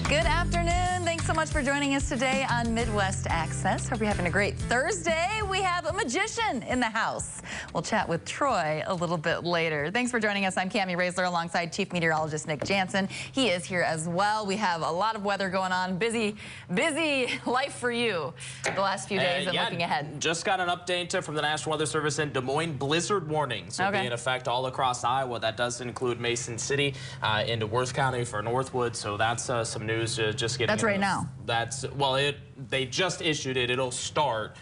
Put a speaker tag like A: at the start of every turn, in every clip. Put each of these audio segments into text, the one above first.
A: Good afternoon. Thanks so much for joining us today on Midwest Access. Hope you're having a great Thursday. We have a magician in the house. We'll chat with Troy a little bit later. Thanks for joining us. I'm Kamie Roesler alongside Chief Meteorologist Nick Jansen. He is here as well. We have a lot of weather going on. Busy life for you the last few days and looking ahead.
B: Just got an update from the National Weather Service in Des Moines. Blizzard warnings will be in effect all across Iowa. That does include Mason City into Worth County for Northwood. So that's some news. Just getting.
A: That's right now.
B: They just issued it. It'll start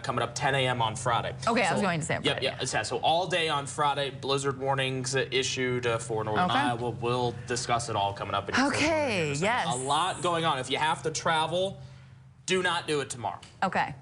B: coming up 10 a.m. on Friday.
A: Okay, I was going to say Friday.
B: Yeah. So all day on Friday, blizzard warnings issued for Northern Iowa. We'll discuss it all coming up.
A: Okay. Yes.
B: A lot going on. If you have to travel, do not do it tomorrow.
A: Okay.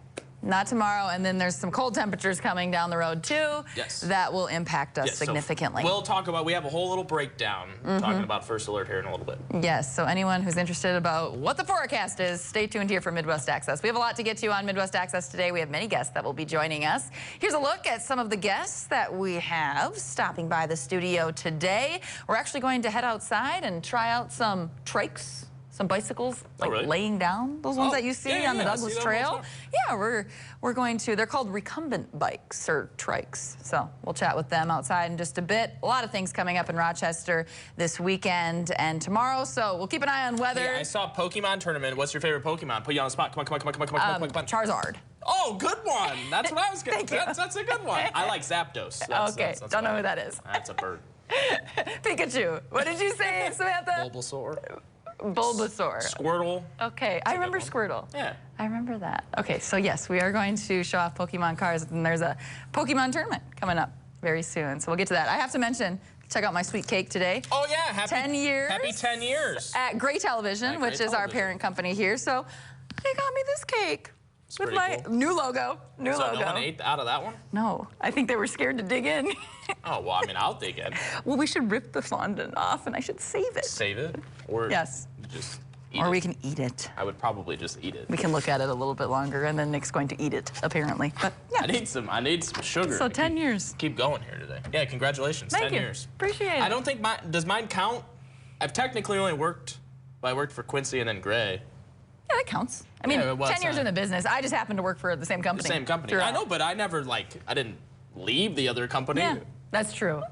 A: Not tomorrow, and then there's some cold temperatures coming down the road too.
B: Yes.
A: That will impact us significantly.
B: So we'll talk about, we have a whole little breakdown talking about First Alert here in a little bit.
A: Yes, so anyone who's interested about what the forecast is, stay tuned here for Midwest Access. We have a lot to get to on Midwest Access today. We have many guests that will be joining us. Here's a look at some of the guests that we have stopping by the studio today. We're actually going to head outside and try out some trikes. Some bicycles, like laying down, those ones that you see on the Douglas Trail. Yeah, we're going to, they're called recumbent bikes or trikes. So we'll chat with them outside in just a bit. A lot of things coming up in Rochester this weekend and tomorrow, so we'll keep an eye on weather.
B: Hey, I saw a Pokemon tournament. What's your favorite Pokemon? Put you on the spot. Come on.
A: Charizard.
B: Oh, good one. That's what I was going to say. That's a good one. I like Zapdos.
A: Okay, don't know who that is.
B: That's a bird.
A: Pikachu. What did you say, Samantha? Bulbasaur.
B: Squirtle.
A: Okay, I remember Squirtle.
B: Yeah.
A: I remember that. Okay, so yes, we are going to show off Pokemon cards, and there's a Pokemon tournament coming up very soon. So we'll get to that. I have to mention, check out my sweet cake today.
B: Oh yeah, happy
A: 10 years.
B: Happy 10 years.
A: At Gray Television, which is our parent company here. So they got me this cake. With my new logo.
B: No one ate out of that one?
A: No. I think they were scared to dig in.
B: Oh, well, I mean, I'll dig in.
A: Well, we should rip the fondant off, and I should save it.
B: Save it? Or
A: yes.
B: Just eat
A: or
B: it.
A: we can eat it.
B: I would probably just eat it.
A: We can look at it a little bit longer, and then Nick's going to eat it, apparently. But yeah.
B: I need some sugar.
A: So 10 years.
B: Keep going here today. Yeah, congratulations.
A: Thank
B: 10
A: you.
B: years.
A: Appreciate it.
B: I don't think does mine count? I've technically only worked, I worked for Quincy and then Gray.
A: Yeah, that counts. I mean, 10 years in the business. I just happened to work for the same company.
B: The same company. I know, but I never, I didn't leave the other company.
A: Yeah, that's true.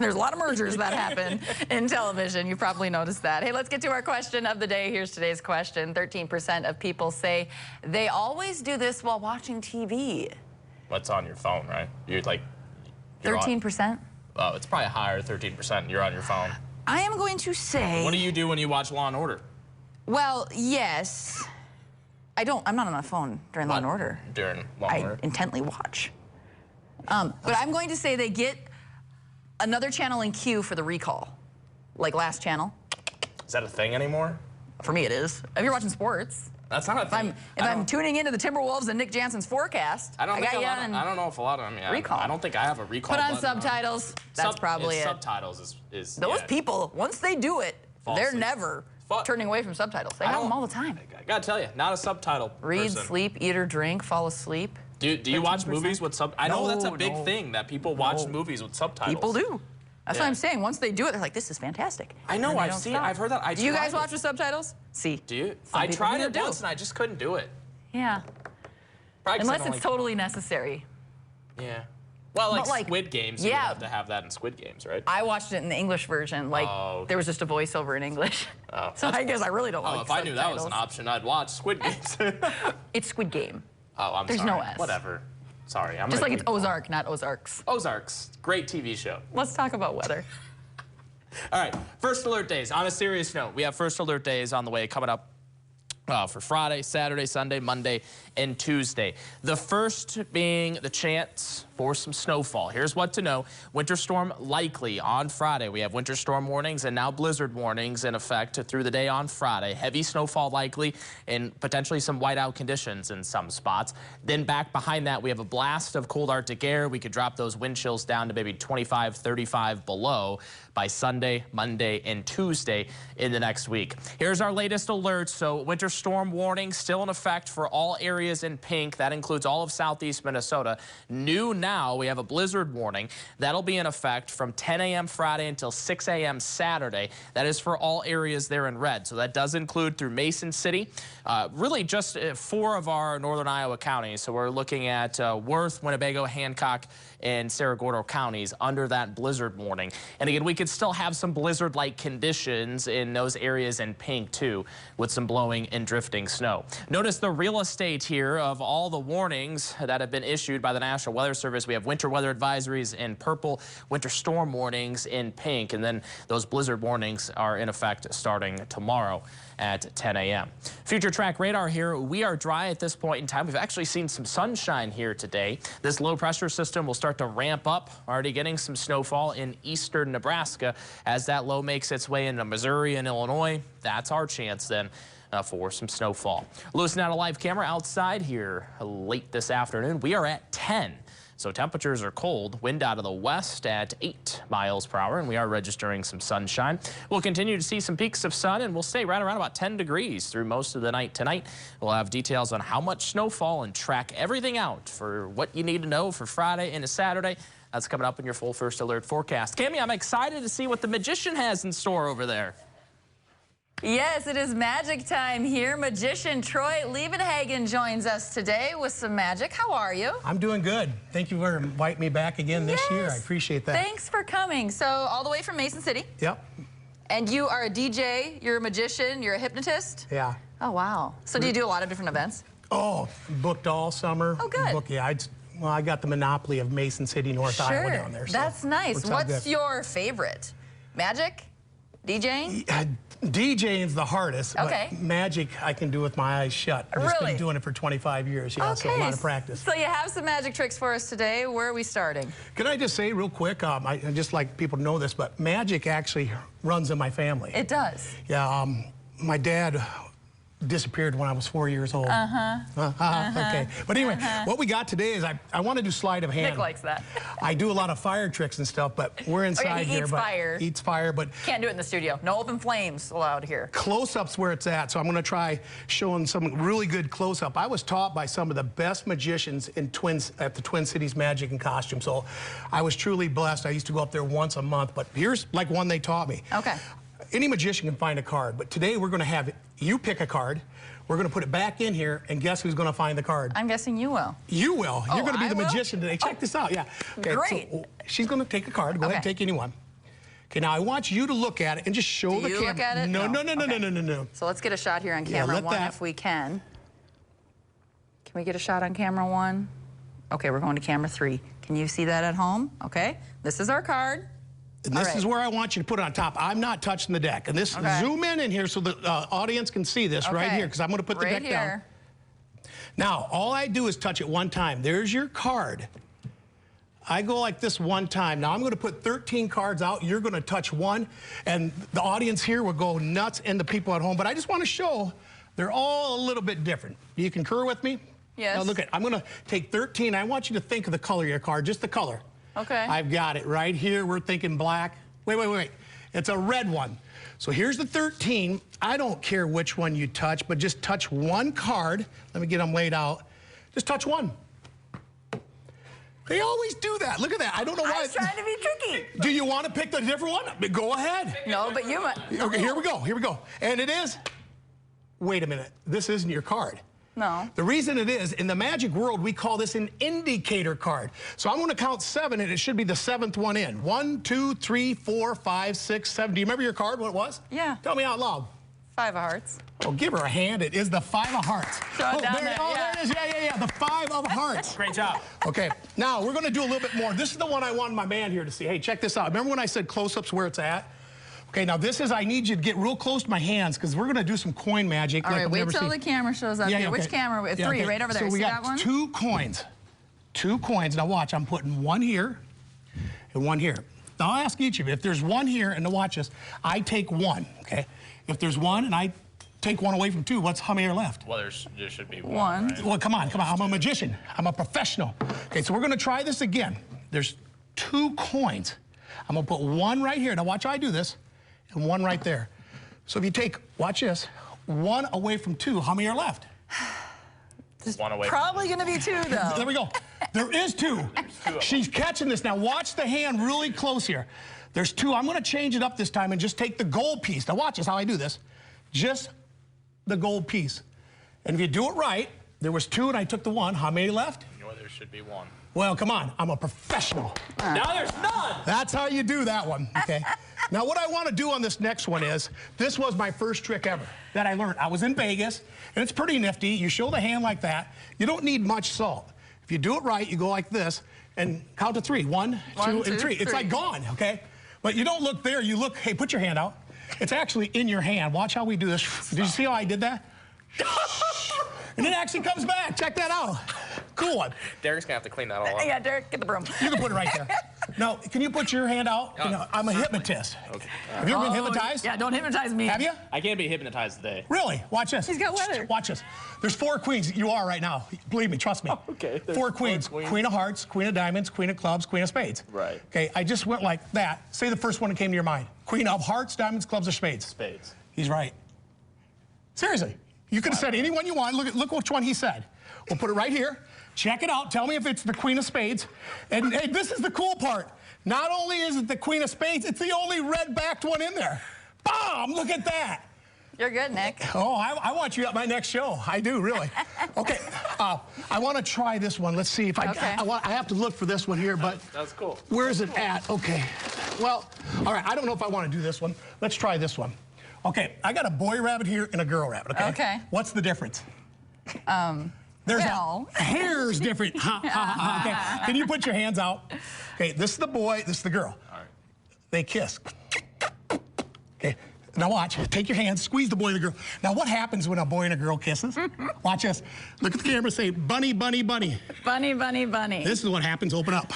A: There's a lot of mergers that happen in television. You probably noticed that. Hey, let's get to our question of the day. Here's today's question. 13% of people say they always do this while watching TV.
B: What's on your phone, right? You're
A: 13%?
B: Oh, it's probably higher, 13%. You're on your phone.
A: I am going to say...
B: What do you do when you watch Law & Order?
A: Well, yes. I'm not on my phone during Law & Order.
B: During Law & Order?
A: I intently watch. But I'm going to say they get another channel in queue for the recall. Like Last Channel.
B: Is that a thing anymore?
A: For me, it is. If you're watching sports.
B: That's not a thing.
A: If I'm tuning into the Timberwolves and Nick Jansen's forecast, I don't
B: know if a lot of them.
A: Recall.
B: I don't think I have a recall.
A: Put on subtitles. That's probably it.
B: Subtitles is
A: those people, once they do it, they're never turning away from subtitles. They have them all the time.
B: I gotta tell you, not a subtitle
A: Read, sleep, eat or drink, fall asleep.
B: Do you watch movies with subtitles? I know that's a big thing that people watch movies with subtitles.
A: People do. That's what I'm saying. Once they do it, they're like, this is fantastic.
B: I know, I've heard that.
A: Do you guys watch with subtitles? See.
B: Do you? I tried it once and I just couldn't do it.
A: Yeah. Unless it's totally necessary.
B: Yeah. Well, like Squid Games, you have to have that in Squid Games, right?
A: I watched it in the English version. There was just a voiceover in English. Oh, so I guess I really don't like
B: if I knew that was an option, I'd watch Squid Games.
A: It's Squid Game.
B: Oh, I'm sorry.
A: There's no S.
B: Whatever. Sorry.
A: Just like it's Ozark, not Ozarks.
B: Ozarks. Great TV show.
A: Let's talk about weather.
B: All right. First Alert Days. On a serious note, we have First Alert Days on the way coming up for Friday, Saturday, Sunday, Monday, and Tuesday. The first being the chance for some snowfall. Here's what to know. Winter storm likely on Friday. We have winter storm warnings and now blizzard warnings in effect through the day on Friday. Heavy snowfall likely and potentially some whiteout conditions in some spots. Then back behind that, we have a blast of cold Arctic air. We could drop those wind chills down to maybe 25, 35 below by Sunday, Monday, and Tuesday in the next week. Here's our latest alert. So winter storm warning still in effect for all areas in pink. That includes all of southeast Minnesota. New now, we have a blizzard warning. That'll be in effect from 10 a.m. Friday until 6 a.m. Saturday. That is for all areas there in red. So that does include through Mason City, really just 4 of our northern Iowa counties. So we're looking at Worth, Winnebago, Hancock, and Cerro Gordo counties under that blizzard warning. And again, we could still have some blizzard-like conditions in those areas in pink too, with some blowing and drifting snow. Notice the real estate here of all the warnings that have been issued by the National Weather Service. We have winter weather advisories in purple, winter storm warnings in pink, and then those blizzard warnings are in effect starting tomorrow at 10 a.m. Future track radar here. We are dry at this point in time. We've actually seen some sunshine here today. This low pressure system will start to ramp up. Already getting some snowfall in eastern Nebraska as that low makes its way into Missouri and Illinois. That's our chance then for some snowfall. Loosening out a live camera outside here late this afternoon. We are at 10. So temperatures are cold, wind out of the west at 8 miles per hour, and we are registering some sunshine. We'll continue to see some peaks of sun, and we'll stay right around about 10 degrees through most of the night tonight. We'll have details on how much snowfall and track everything out for what you need to know for Friday into Saturday. That's coming up in your full First Alert forecast. Kamie, I'm excited to see what the magician has in store over there.
A: Yes, it is magic time here. Magician Troy Liebenhagen joins us today with some magic. How are you?
C: I'm doing good. Thank you for inviting me back again this year. I appreciate that.
A: Thanks for coming. So all the way from Mason City.
C: Yep.
A: And you are a DJ, you're a magician, you're a hypnotist?
C: Yeah.
A: Oh, wow. So do you do a lot of different events?
C: Oh, booked all summer.
A: Oh, good.
C: Well, I got the monopoly of Mason City, North Iowa down there. So
A: that's nice. What's your favorite? Magic? DJing?
C: DJing is the hardest.
A: Okay.
C: But magic I can do with my eyes shut. I've just been doing it for 25 years. Yeah,
A: okay.
C: So a lot of practice.
A: So you have some magic tricks for us today. Where are we starting?
C: Can I just say real quick, I just like people to know this, but magic actually runs in my family.
A: It does.
C: Yeah, my dad disappeared when I was 4 years old. Okay. But anyway, what we got today is I want to do sleight of hand.
A: Nick likes that.
C: I do a lot of fire tricks and stuff, but we're inside
A: he
C: here.
A: eats fire.
C: Eats fire, but
A: can't do it in the studio. No open flames allowed here.
C: Close-up's where it's at, so I'm going to try showing some really good close-up. I was taught by some of the best magicians at the Twin Cities Magic and Costume, so I was truly blessed. I used to go up there once a month, but here's like one they taught me.
A: Okay.
C: Any magician can find a card, but today we're going to have you pick a card. We're going to put it back in here, and guess who's going to find the card?
A: I'm guessing you will.
C: You will.
A: Oh,
C: you're going to be the
A: will?
C: magician today. Check this out. Yeah. Okay,
A: great.
C: So she's going to take a card. Go ahead and take any one. Okay, now I want you to look at it and just show the camera.
A: Do you look at it?
C: No.
A: So let's get a shot here on camera one if we can. Can we get a shot on camera one? Okay, we're going to camera 3. Can you see that at home? Okay, this is our card.
C: And this is where I want you to put it on top. I'm not touching the deck. And this, zoom in here so the audience can see this right here, because I'm going to put the deck down. Now, all I do is touch it one time. There's your card. I go like this one time. Now, I'm going to put 13 cards out. You're going to touch one, and the audience here will go nuts, and the people at home. But I just want to show they're all a little bit different. Do you concur with me?
A: Yes.
C: Now, look, I'm going to take 13. I want you to think of the color of your card, just the color.
A: Okay.
C: I've got it right here. We're thinking black. Wait. It's a red one. So here's the 13. I don't care which one you touch, but just touch one card. Let me get them laid out. Just touch one. They always do that. Look at that. I don't know why.
A: I was trying to be tricky.
C: Do you want to pick the different one? Go ahead.
A: No, but you might.
C: Okay, here we go. And it is. Wait a minute. This isn't your card.
A: No.
C: The reason it is, in the magic world, we call this an indicator card. So I'm going to count 7, and it should be the 7th one in. 1, 2, 3, 4, 5, 6, 7. Do you remember your card, what it was?
A: Yeah.
C: Tell me out loud.
A: 5 of hearts.
C: Oh, give her a hand. It is the 5 of hearts.
A: There
C: it is. Yeah. The 5 of hearts.
B: Great job.
C: Okay, now we're going to do a little bit more. This is the one I wanted my man here to see. Hey, check this out. Remember when I said close-ups where it's at? Okay, now this is, I need you to get real close to my hands because we're going to do some coin magic.
A: All right, wait till the camera shows up here. Which camera? 3, right over there.
C: So we got
A: that one?
C: 2 coins. 2 coins. Now watch, I'm putting one here and one here. Now I'll ask each of you, if there's one here, and to watch this, I take one, okay? If there's one and I take one away from 2, how many are left?
B: Well, there should be one. Right?
C: Well, come on. I'm a magician. I'm a professional. Okay, so we're going to try this again. There's 2 coins. I'm going to put one right here. Now watch how I do this. And one right there. So if you take, watch this, 1 away from 2. How many are left?
B: Just one away.
A: Probably going to be 2, though.
C: There we go. There is 2. She's catching this. Now watch the hand really close here. There's 2. I'm going to change it up this time and just take the gold piece. Now watch this, how I do this. Just the gold piece. And if you do it right, there was 2 and I took the 1. How many left?
B: You know, there should be 1.
C: Well, come on. I'm a professional.
B: Now there's none.
C: That's how you do that one, okay? Now, what I want to do on this next one is, this was my first trick ever that I learned. I was in Vegas, and it's pretty nifty. You show the hand like that. You don't need much salt. If you do it right, you go like this and count to 3. 1, 2, and 3. It's like gone, okay? But you don't look there. You look, hey, put your hand out. It's actually in your hand. Watch how we do this. Did you see how I did that? And it actually comes back. Check that out. Cool one.
B: Derek's going to have to clean that all up.
A: Yeah, Derek, get the broom.
C: You can put it right there. Now, can you put your hand out? You know, I'm a hypnotist.
B: Okay.
C: Have you ever been hypnotized?
A: Yeah, don't hypnotize me.
C: Have you?
B: I can't be hypnotized today.
C: Really? Watch this.
A: He's got weather.
C: Watch this. There's 4 queens. You are right now. Believe me, trust me.
B: Okay.
C: 4 queens. Queen of hearts, queen of diamonds, queen of clubs, queen of spades.
B: Right.
C: Okay, I just went like that. Say the first one that came to your mind. Queen of hearts, diamonds, clubs, or spades?
B: Spades.
C: He's right. Seriously. You could have said any one you want. Look which one he said. We'll put it right here. Check it out. Tell me if it's the queen of spades. And hey, this is the cool part. Not only is it the queen of spades, it's the only red-backed one in there. Boom! Look at that.
A: You're good, Nick.
C: Oh, I want you at my next show. I do, really. Okay, I want to try this one. Let's see if I have to look for this one here, but
B: that's cool.
C: Where is it at? Okay. Well, all right, I don't know if I want to do this one. Let's try this one. Okay, I got a boy rabbit here and a girl rabbit, okay?
A: Okay.
C: What's the difference? There's a hair's different. Okay. Can you put your hands out? Okay, this is the boy, this is the girl.
B: All right.
C: They kiss. Okay, now watch. Take your hands, squeeze the boy and the girl. Now what happens when a boy and a girl kisses? Watch this. Look at the camera, say, bunny, bunny, bunny.
A: Bunny, bunny, bunny.
C: This is what happens, open up.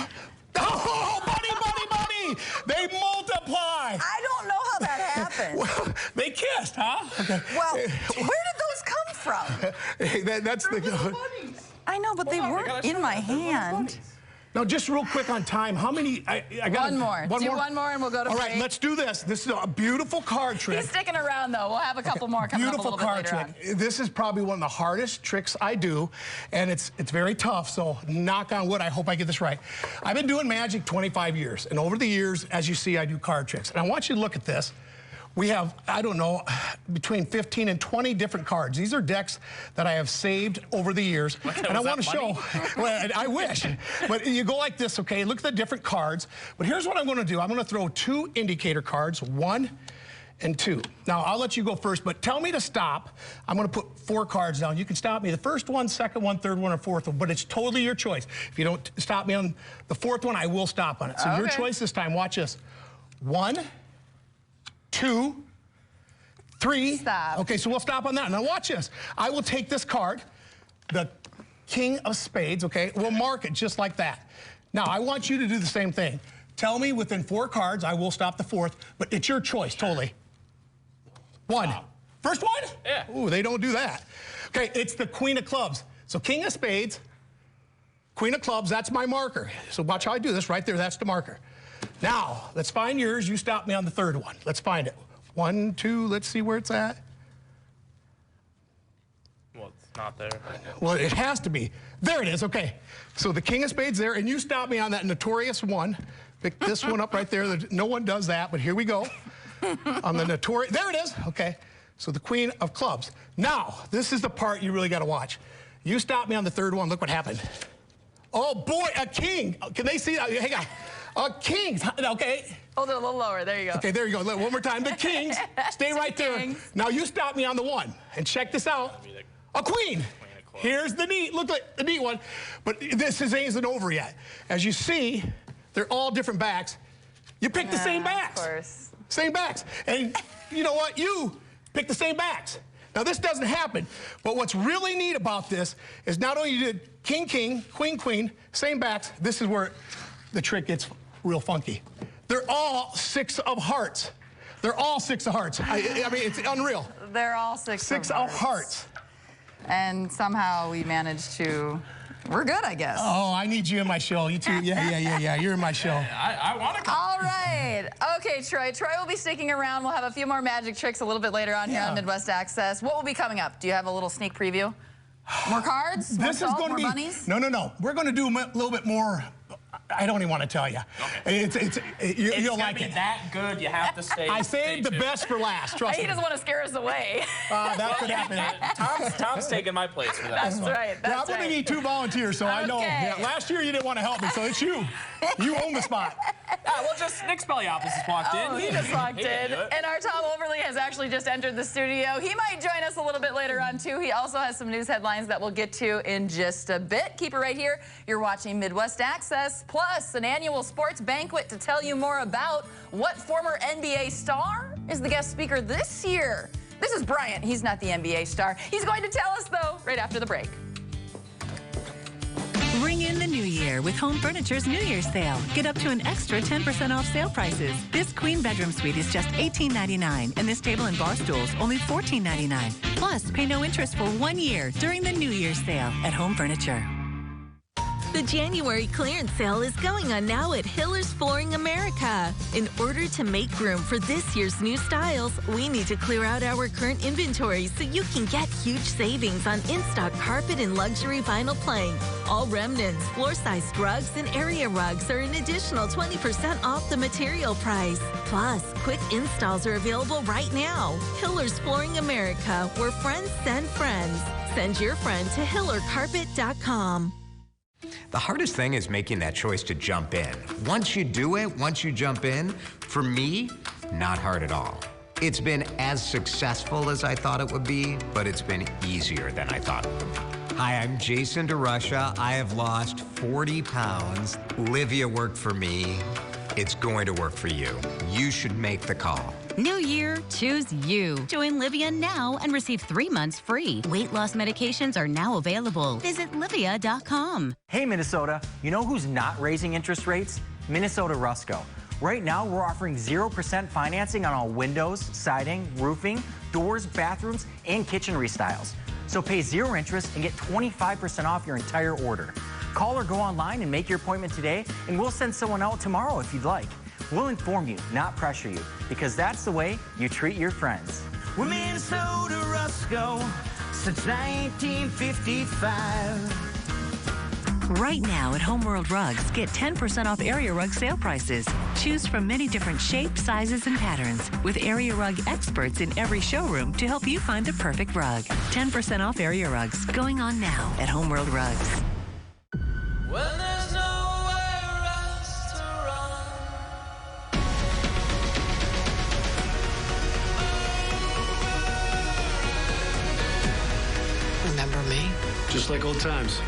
C: Oh, bunny, bunny, bunny. They multiply.
A: I don't know how that happened.
C: Well, they kissed, huh? Okay.
A: Well, where did those come from?
C: Hey, that's the...
A: I know, but they weren't in my hand.
C: Now, just real quick on time, how many... I got
A: one more. Do one more and we'll go to break.
C: All right, let's do this. This is a beautiful card trick.
A: He's sticking around, though. We'll have a couple more coming up a little bit later on.
C: Beautiful card trick. This is probably one of the hardest tricks I do, and it's very tough, so knock on wood, I hope I get this right. I've been doing magic 25 years, and over the years, as you see, I do card tricks. And I want you to look at this. We have, I don't know, between 15 and 20 different cards. These are decks that I have saved over the years. And I want to show, well, I wish. But you go like this, okay? Look at the different cards. But here's what I'm going to do. I'm going to throw 2 indicator cards, 1 and 2. Now, I'll let you go first, but tell me to stop. I'm going to put 4 cards down. You can stop me the first one, second one, third one, or fourth one, but it's totally your choice. If you don't stop me on the 4th one, I will stop on it. So your choice this time. Watch this. 1, 2, 3.
A: Stop.
C: Okay, so we'll stop on that. Now watch this. I will take this card, the King of Spades, okay? We'll mark it just like that. Now, I want you to do the same thing. Tell me within 4 cards, I will stop the 4th, but it's your choice, totally. 1. First one?
B: Yeah.
C: Ooh, they don't do that. Okay, it's the Queen of Clubs. So King of Spades, Queen of Clubs, that's my marker. So watch how I do this right there, that's the marker. Now, let's find yours. You stop me on the 3rd one. Let's find it. 1, 2, let's see where it's at.
B: Well, it's not there.
C: Well, it has to be. There it is, okay. So the King of Spades there, and you stop me on that notorious 1. Pick this one up right there. No one does that, but here we go. On the notorious, there it is, okay. So the Queen of Clubs. Now, this is the part you really got to watch. You stop me on the 3rd one. Look what happened. Oh, boy, a king. Can they see that? Hang on. Kings, okay.
A: Hold it a little lower. There you go.
C: Okay, there you go. One more time. The Kings. Stay right there. Now you stop me on the 1. And check this out. A queen. Here's the neat. Look like the neat one. But this isn't over yet. As you see, they're all different backs. You pick the same backs.
A: Of course.
C: Same backs. And you know what? You pick the same backs. Now, this doesn't happen. But what's really neat about this is not only you did king, king, queen, queen, same backs. This is where the trick gets real funky. They're all 6 of hearts. They're all 6 of hearts. I mean, it's unreal.
A: They're all 6
C: of hearts.
A: And somehow we managed to We're good, I guess.
C: Oh, I need you in my show. You too. Yeah. You're in my show.
B: I want to come.
A: All right. Okay, Troy. Troy will be sticking around. We'll have a few more magic tricks a little bit later on here on Midwest Access. What will be coming up? Do you have a little sneak preview? More cards?
C: This is going to be
A: bunnies?
C: No. We're going to do a little bit more. I don't even want to tell you.
B: Okay.
C: You'll like it.
B: It's that good. You have to stay.
C: I saved the best for last. Trust me.
A: He doesn't want to scare us away.
C: That could happen.
B: Tom's taking my place for that.
A: That's right.
C: I'm going to need 2 volunteers, so I know.
A: Okay.
C: Yeah, last year you didn't want to help me, so it's you. You own the spot.
B: Well, just Nick Speliopoulos just walked in.
A: He just walked in. And our Tom Overly has actually just entered the studio. He might join us a little bit later on, too. He also has some news headlines that we'll get to in just a bit. Keep it right here. You're watching Midwest Access, plus an annual sports banquet to tell you more about what former NBA star is the guest speaker this year. This is Bryant. He's not the NBA star. He's going to tell us, though, right after the break.
D: Ring in the new year with Home Furniture's New Year's sale. Get up to an extra 10% off sale prices. This queen bedroom suite is just $18.99, and this table and bar stools only $14.99. Plus, pay no interest for 1 year during the New Year's sale at Home Furniture.
E: The January clearance sale is going on now at Hiller's Flooring America. In order to make room for this year's new styles, we need to clear out our current inventory so you can get huge savings on in-stock carpet and luxury vinyl plank. All remnants, floor-sized rugs, and area rugs are an additional 20% off the material price. Plus, quick installs are available right now. Hiller's Flooring America, where friends send friends. Send your friend to hillercarpet.com.
F: The hardest thing is making that choice to jump in. Once you do it, once you jump in, for me, not hard at all. It's been as successful as I thought it would be, but it's been easier than I thought it would be. Hi, I'm Jason DeRusha. I have lost 40 pounds. Livia worked for me. It's going to work for you. You should make the call.
G: New year, choose you. Join Livia now and receive 3 months free. Weight loss medications are now available. Visit Livia.com.
H: Hey, Minnesota, you know who's not raising interest rates? Minnesota Rusco. Right now, we're offering 0% financing on all windows, siding, roofing, doors, bathrooms, and kitchen restyles. So pay 0 interest and get 25% off your entire order. Call or go online and make your appointment today, and we'll send someone out tomorrow if you'd like. We'll inform you, not pressure you, because that's the way you treat your friends.
I: We're Minnesota Rusco since 1955.
D: Right now at Homeworld Rugs, get 10% off area rug sale prices. Choose from many different shapes, sizes, and patterns, with area rug experts in every showroom to help you find the perfect rug. 10% off area rugs going on now at Homeworld Rugs.
I: When there's nowhere else to run.
J: Remember me?
K: Just like old times.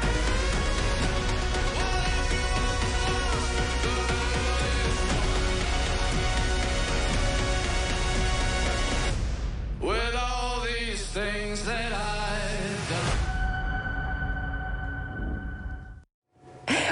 I: With all these things that I've done.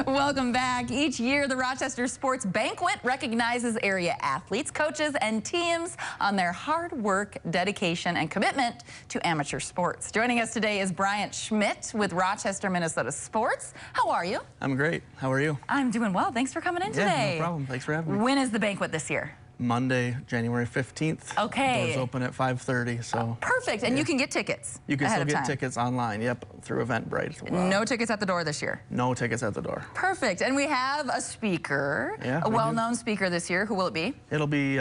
A: Welcome back. Each year, the Rochester Sports Banquet recognizes area athletes, coaches, and teams on their hard work, dedication, and commitment to amateur sports. Joining us today is Bryant Schmidt with Rochester, Minnesota Sports. How are you?
L: I'm great. How are you?
A: I'm doing well. Thanks for coming in today.
L: Yeah, no problem. Thanks for having me.
A: When is the banquet this year?
L: Monday, January 15th.
A: Okay.
L: Doors open at 5:30, so.
A: Perfect. And you can get tickets
L: You can
A: ahead
L: still
A: of
L: get
A: time.
L: tickets online, yep, through Eventbrite. Wow.
A: No tickets at the door this year.
L: No tickets at the door.
A: Perfect. And we have a speaker,
L: Yeah,
A: a
L: we
A: well-known speaker this year. Who will it be?
L: It'll be,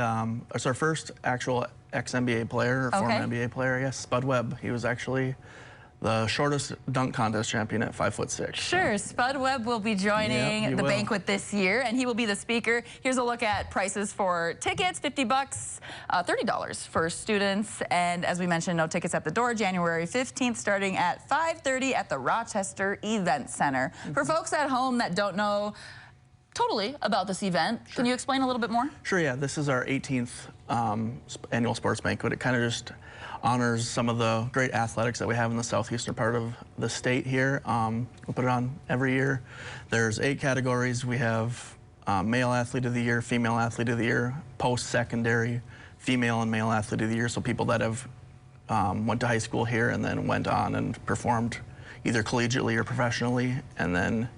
L: it's our first actual ex-NBA player, or former NBA player, I guess, Spud Webb. He was actually the shortest dunk contest champion at 5'6".
A: Sure, Spud Webb will be joining the banquet this year, and he will be the speaker. Here's a look at prices for tickets: $50, $30 for students, and as we mentioned, no tickets at the door. January 15th, starting at 5:30 at the Rochester Event Center. For folks at home that don't know totally about this event, can you explain a little bit more?
L: Sure, yeah. This is our 18th annual sports banquet. It kind of just honors some of the great athletics that we have in the southeastern part of the state here. We put it on every year. There's 8 categories. We have male athlete of the year, female athlete of the year, post-secondary, female and male athlete of the year. So people that have went to high school here and then went on and performed, either collegiately or professionally. And then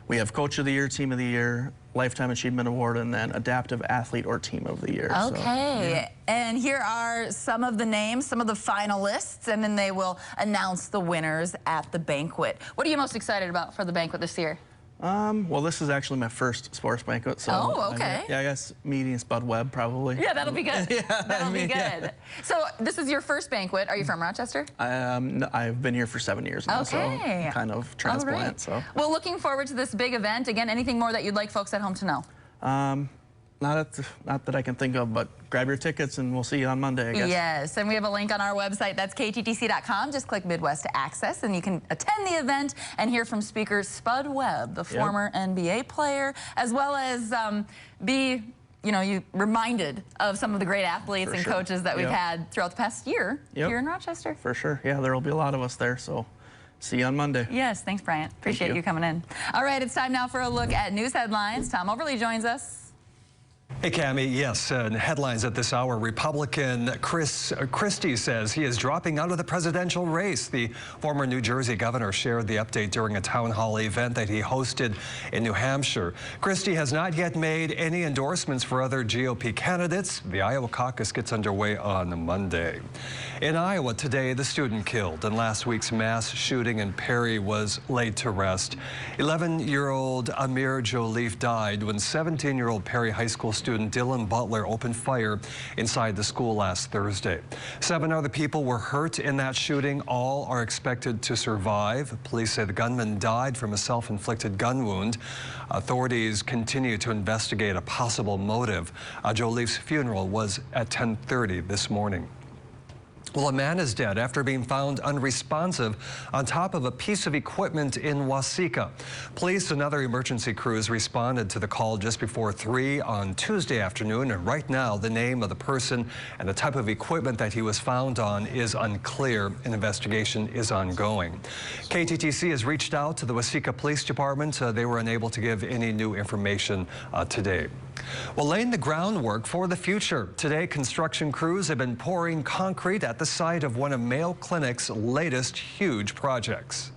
L: we have Coach of the Year, Team of the Year, Lifetime Achievement Award, and then Adaptive Athlete or Team of the Year.
A: Okay,
L: so, yeah.
A: And here are some of the names, some of the finalists, and then they will announce the winners at the banquet. What are you most excited about for the banquet this year?
L: Well, this is actually my first sports banquet, so
A: oh, okay.
L: I guess meeting Spud Webb probably.
A: Yeah, that'll be good.
L: Yeah,
A: that'll be good.
L: Yeah.
A: So this is your first banquet. Are you from Rochester?
L: No, I've been here for 7 years now, so kind of transplant.
A: Right.
L: So.
A: Well, looking forward to this big event. Again, anything more that you'd like folks at home to know?
L: Not that I can think of, but grab your tickets and we'll see you on Monday, I guess.
A: Yes, and we have a link on our website. That's KTTC.com. Just click Midwest Access and you can attend the event and hear from speaker Spud Webb, the former NBA player, as well as be reminded of some of the great athletes and coaches that we've had throughout the past year here in Rochester.
L: For sure. Yeah, there will be a lot of us there, so see you on Monday.
A: Yes, thanks, Bryant. Appreciate you coming in. All right, it's time now for a look at news headlines. Tom Overly joins us.
J: Hey, Kamie. Yes, headlines at this hour. Republican Chris Christie says he is dropping out of the presidential race. The former New Jersey governor shared the update during a town hall event that he hosted in New Hampshire. Christie has not yet made any endorsements for other GOP candidates. The Iowa caucus gets underway on Monday. In Iowa today, the student killed in last week's mass shooting in Perry was laid to rest. 11-year-old Amir Joliffe died when 17-year-old Perry High School student Dylan Butler opened fire inside the school last Thursday. 7 other people were hurt in that shooting. All are expected to survive. Police say the gunman died from a self-inflicted gun wound. Authorities continue to investigate a possible motive. Joliffe's funeral was at 10:30 this morning. Well, a man is dead after being found unresponsive on top of a piece of equipment in Waseca. Police and other emergency crews responded to the call just before 3 on Tuesday afternoon, and right now the name of the person and the type of equipment that he was found on is unclear. An investigation is ongoing. KTTC has reached out to the Waseca Police Department. They were unable to give any new information today. Well, laying the groundwork for the future. Today, construction crews have been pouring concrete at the site of one of Mayo Clinic's latest huge projects.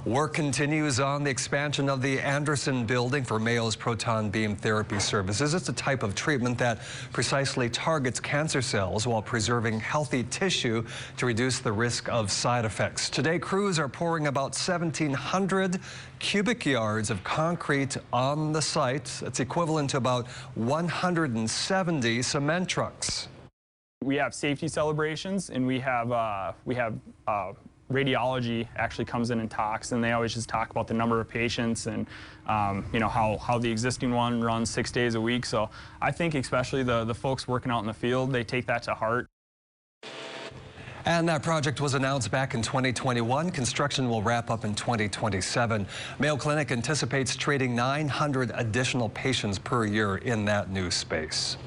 J: Work continues on the expansion of the Anderson building for Mayo's proton beam therapy services. It's a type of treatment that precisely targets cancer cells while preserving healthy tissue to reduce the risk of side effects. Today, crews are pouring about 1,700 cubic yards of concrete on the site. That's equivalent to about 170 cement trucks.
K: We have safety celebrations, and we have radiology actually comes in and talks, and they always just talk about the number of patients and how the existing one runs 6 days a week. So I think especially the folks working out in the field, they take that to heart.
J: And that project was announced back in 2021. Construction will wrap up in 2027. Mayo Clinic anticipates treating 900 additional patients per year in that new space.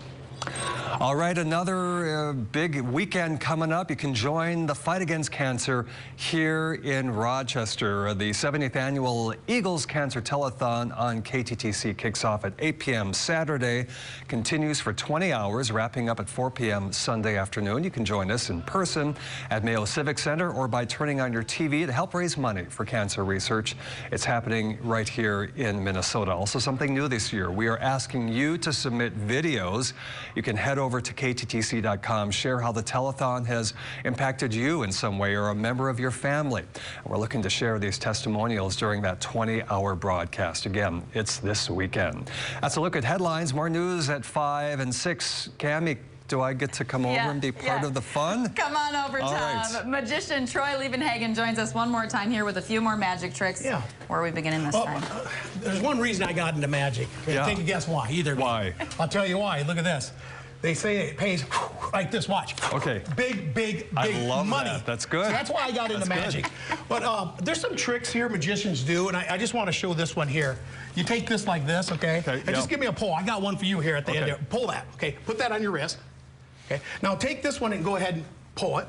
J: All right, another big weekend coming up. You can join the fight against cancer here in Rochester. The 70th annual Eagles Cancer Telethon on KTTC kicks off at 8 p.m. Saturday, continues for 20 hours, wrapping up at 4 p.m. Sunday afternoon. You can join us in person at Mayo Civic Center or by turning on your TV to help raise money for cancer research. It's happening right here in Minnesota. Also, something new this year, we are asking you to submit videos. You can head over to KTTC.com, share how the telethon has impacted you in some way or a member of your family. And we're looking to share these testimonials during that 20-hour broadcast. Again, it's this weekend. That's a look at headlines. More news at 5 and 6. Kamie, do I get to come over and be part of the fun?
A: Come on over, Tom. Right. Magician Troy Liebenhagen joins us one more time here with a few more magic tricks. Yeah. Where are we beginning this time?
C: There's one reason I got into magic. Take a guess why. Why? I'll tell you why. Look at this. They say it pays like this. Watch. Okay. Big
J: I love
C: money.
J: That. That's good.
C: So that's why I got into magic. But there's some tricks here magicians do, and I just want to show this one here. You take this like this, okay? And just give me a pull. I got one for you here at the end there. Pull that, okay? Put that on your wrist. Okay. Now take this one and go ahead and pull it.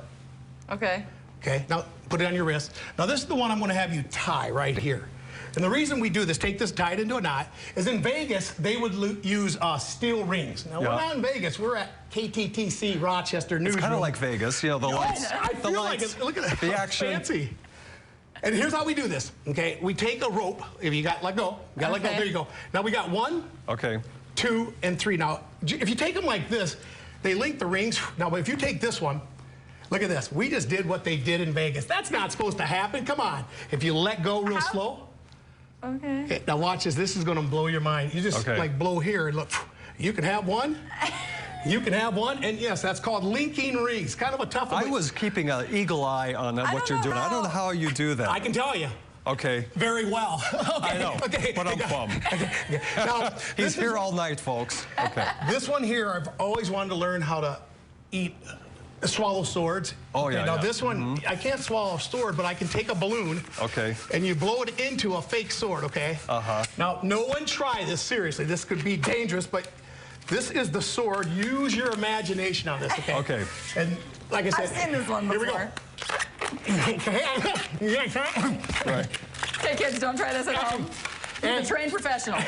A: Okay.
C: Okay. Now put it on your wrist. Now this is the one I'm going to have you tie right here. And the reason we do this, take this, tie it into a knot, is in Vegas, they would use steel rings. Now, we're not in Vegas. We're at KTTC Rochester Newsroom.
J: It's kind of like Vegas, you know, the lights.
C: I feel like it. Look at that.
J: The action.
C: Fancy. And here's how we do this, okay? We take a rope. If you got let go, you got let go. There you go. Now we got 1, 2, and 3. Now, if you take them like this, they link the rings. Now, if you take this one, look at this. We just did what they did in Vegas. That's not supposed to happen. Come on. If you let go real slow. Okay. Now watch this. This is going to blow your mind. You just like blow here and look. You can have one. You can have one, and yes, that's called linking rings. Kind of a tough one.
J: I was keeping an eagle eye on what you're doing. I don't know how you do that.
C: I can tell you.
J: Okay.
C: Very well.
J: I know. But I'm bummed.
C: Now,
J: he's here all night, folks. Okay.
C: This one here, I've always wanted to learn how to swallow swords.
J: Oh, yeah.
C: Now, this one, I can't swallow a sword, but I can take a balloon.
J: Okay.
C: And you blow it into a fake sword, okay? Now, no one try this, seriously. This could be dangerous, but this is the sword. Use your imagination on this, okay?
J: Okay.
C: And like I said,
A: I've seen this one before.
C: Here we go.
J: Right.
A: Okay, kids, don't try this at home. You're a trained professional,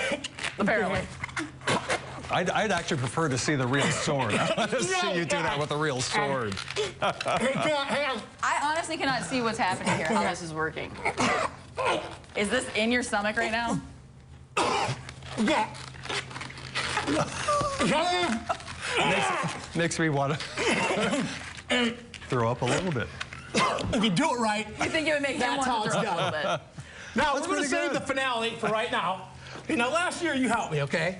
A: apparently.
J: I'd actually prefer to see the real sword. I want to see you do that with a real sword.
A: I honestly cannot see what's happening here, how this is working. Is this in your stomach right now?
C: Yeah.
J: Makes me want to throw up a little bit.
C: If you do it right,
A: you think it would make him want to throw up a little bit?
C: Now, we're going to save the finale for right now. Okay, now, last year you helped me, okay?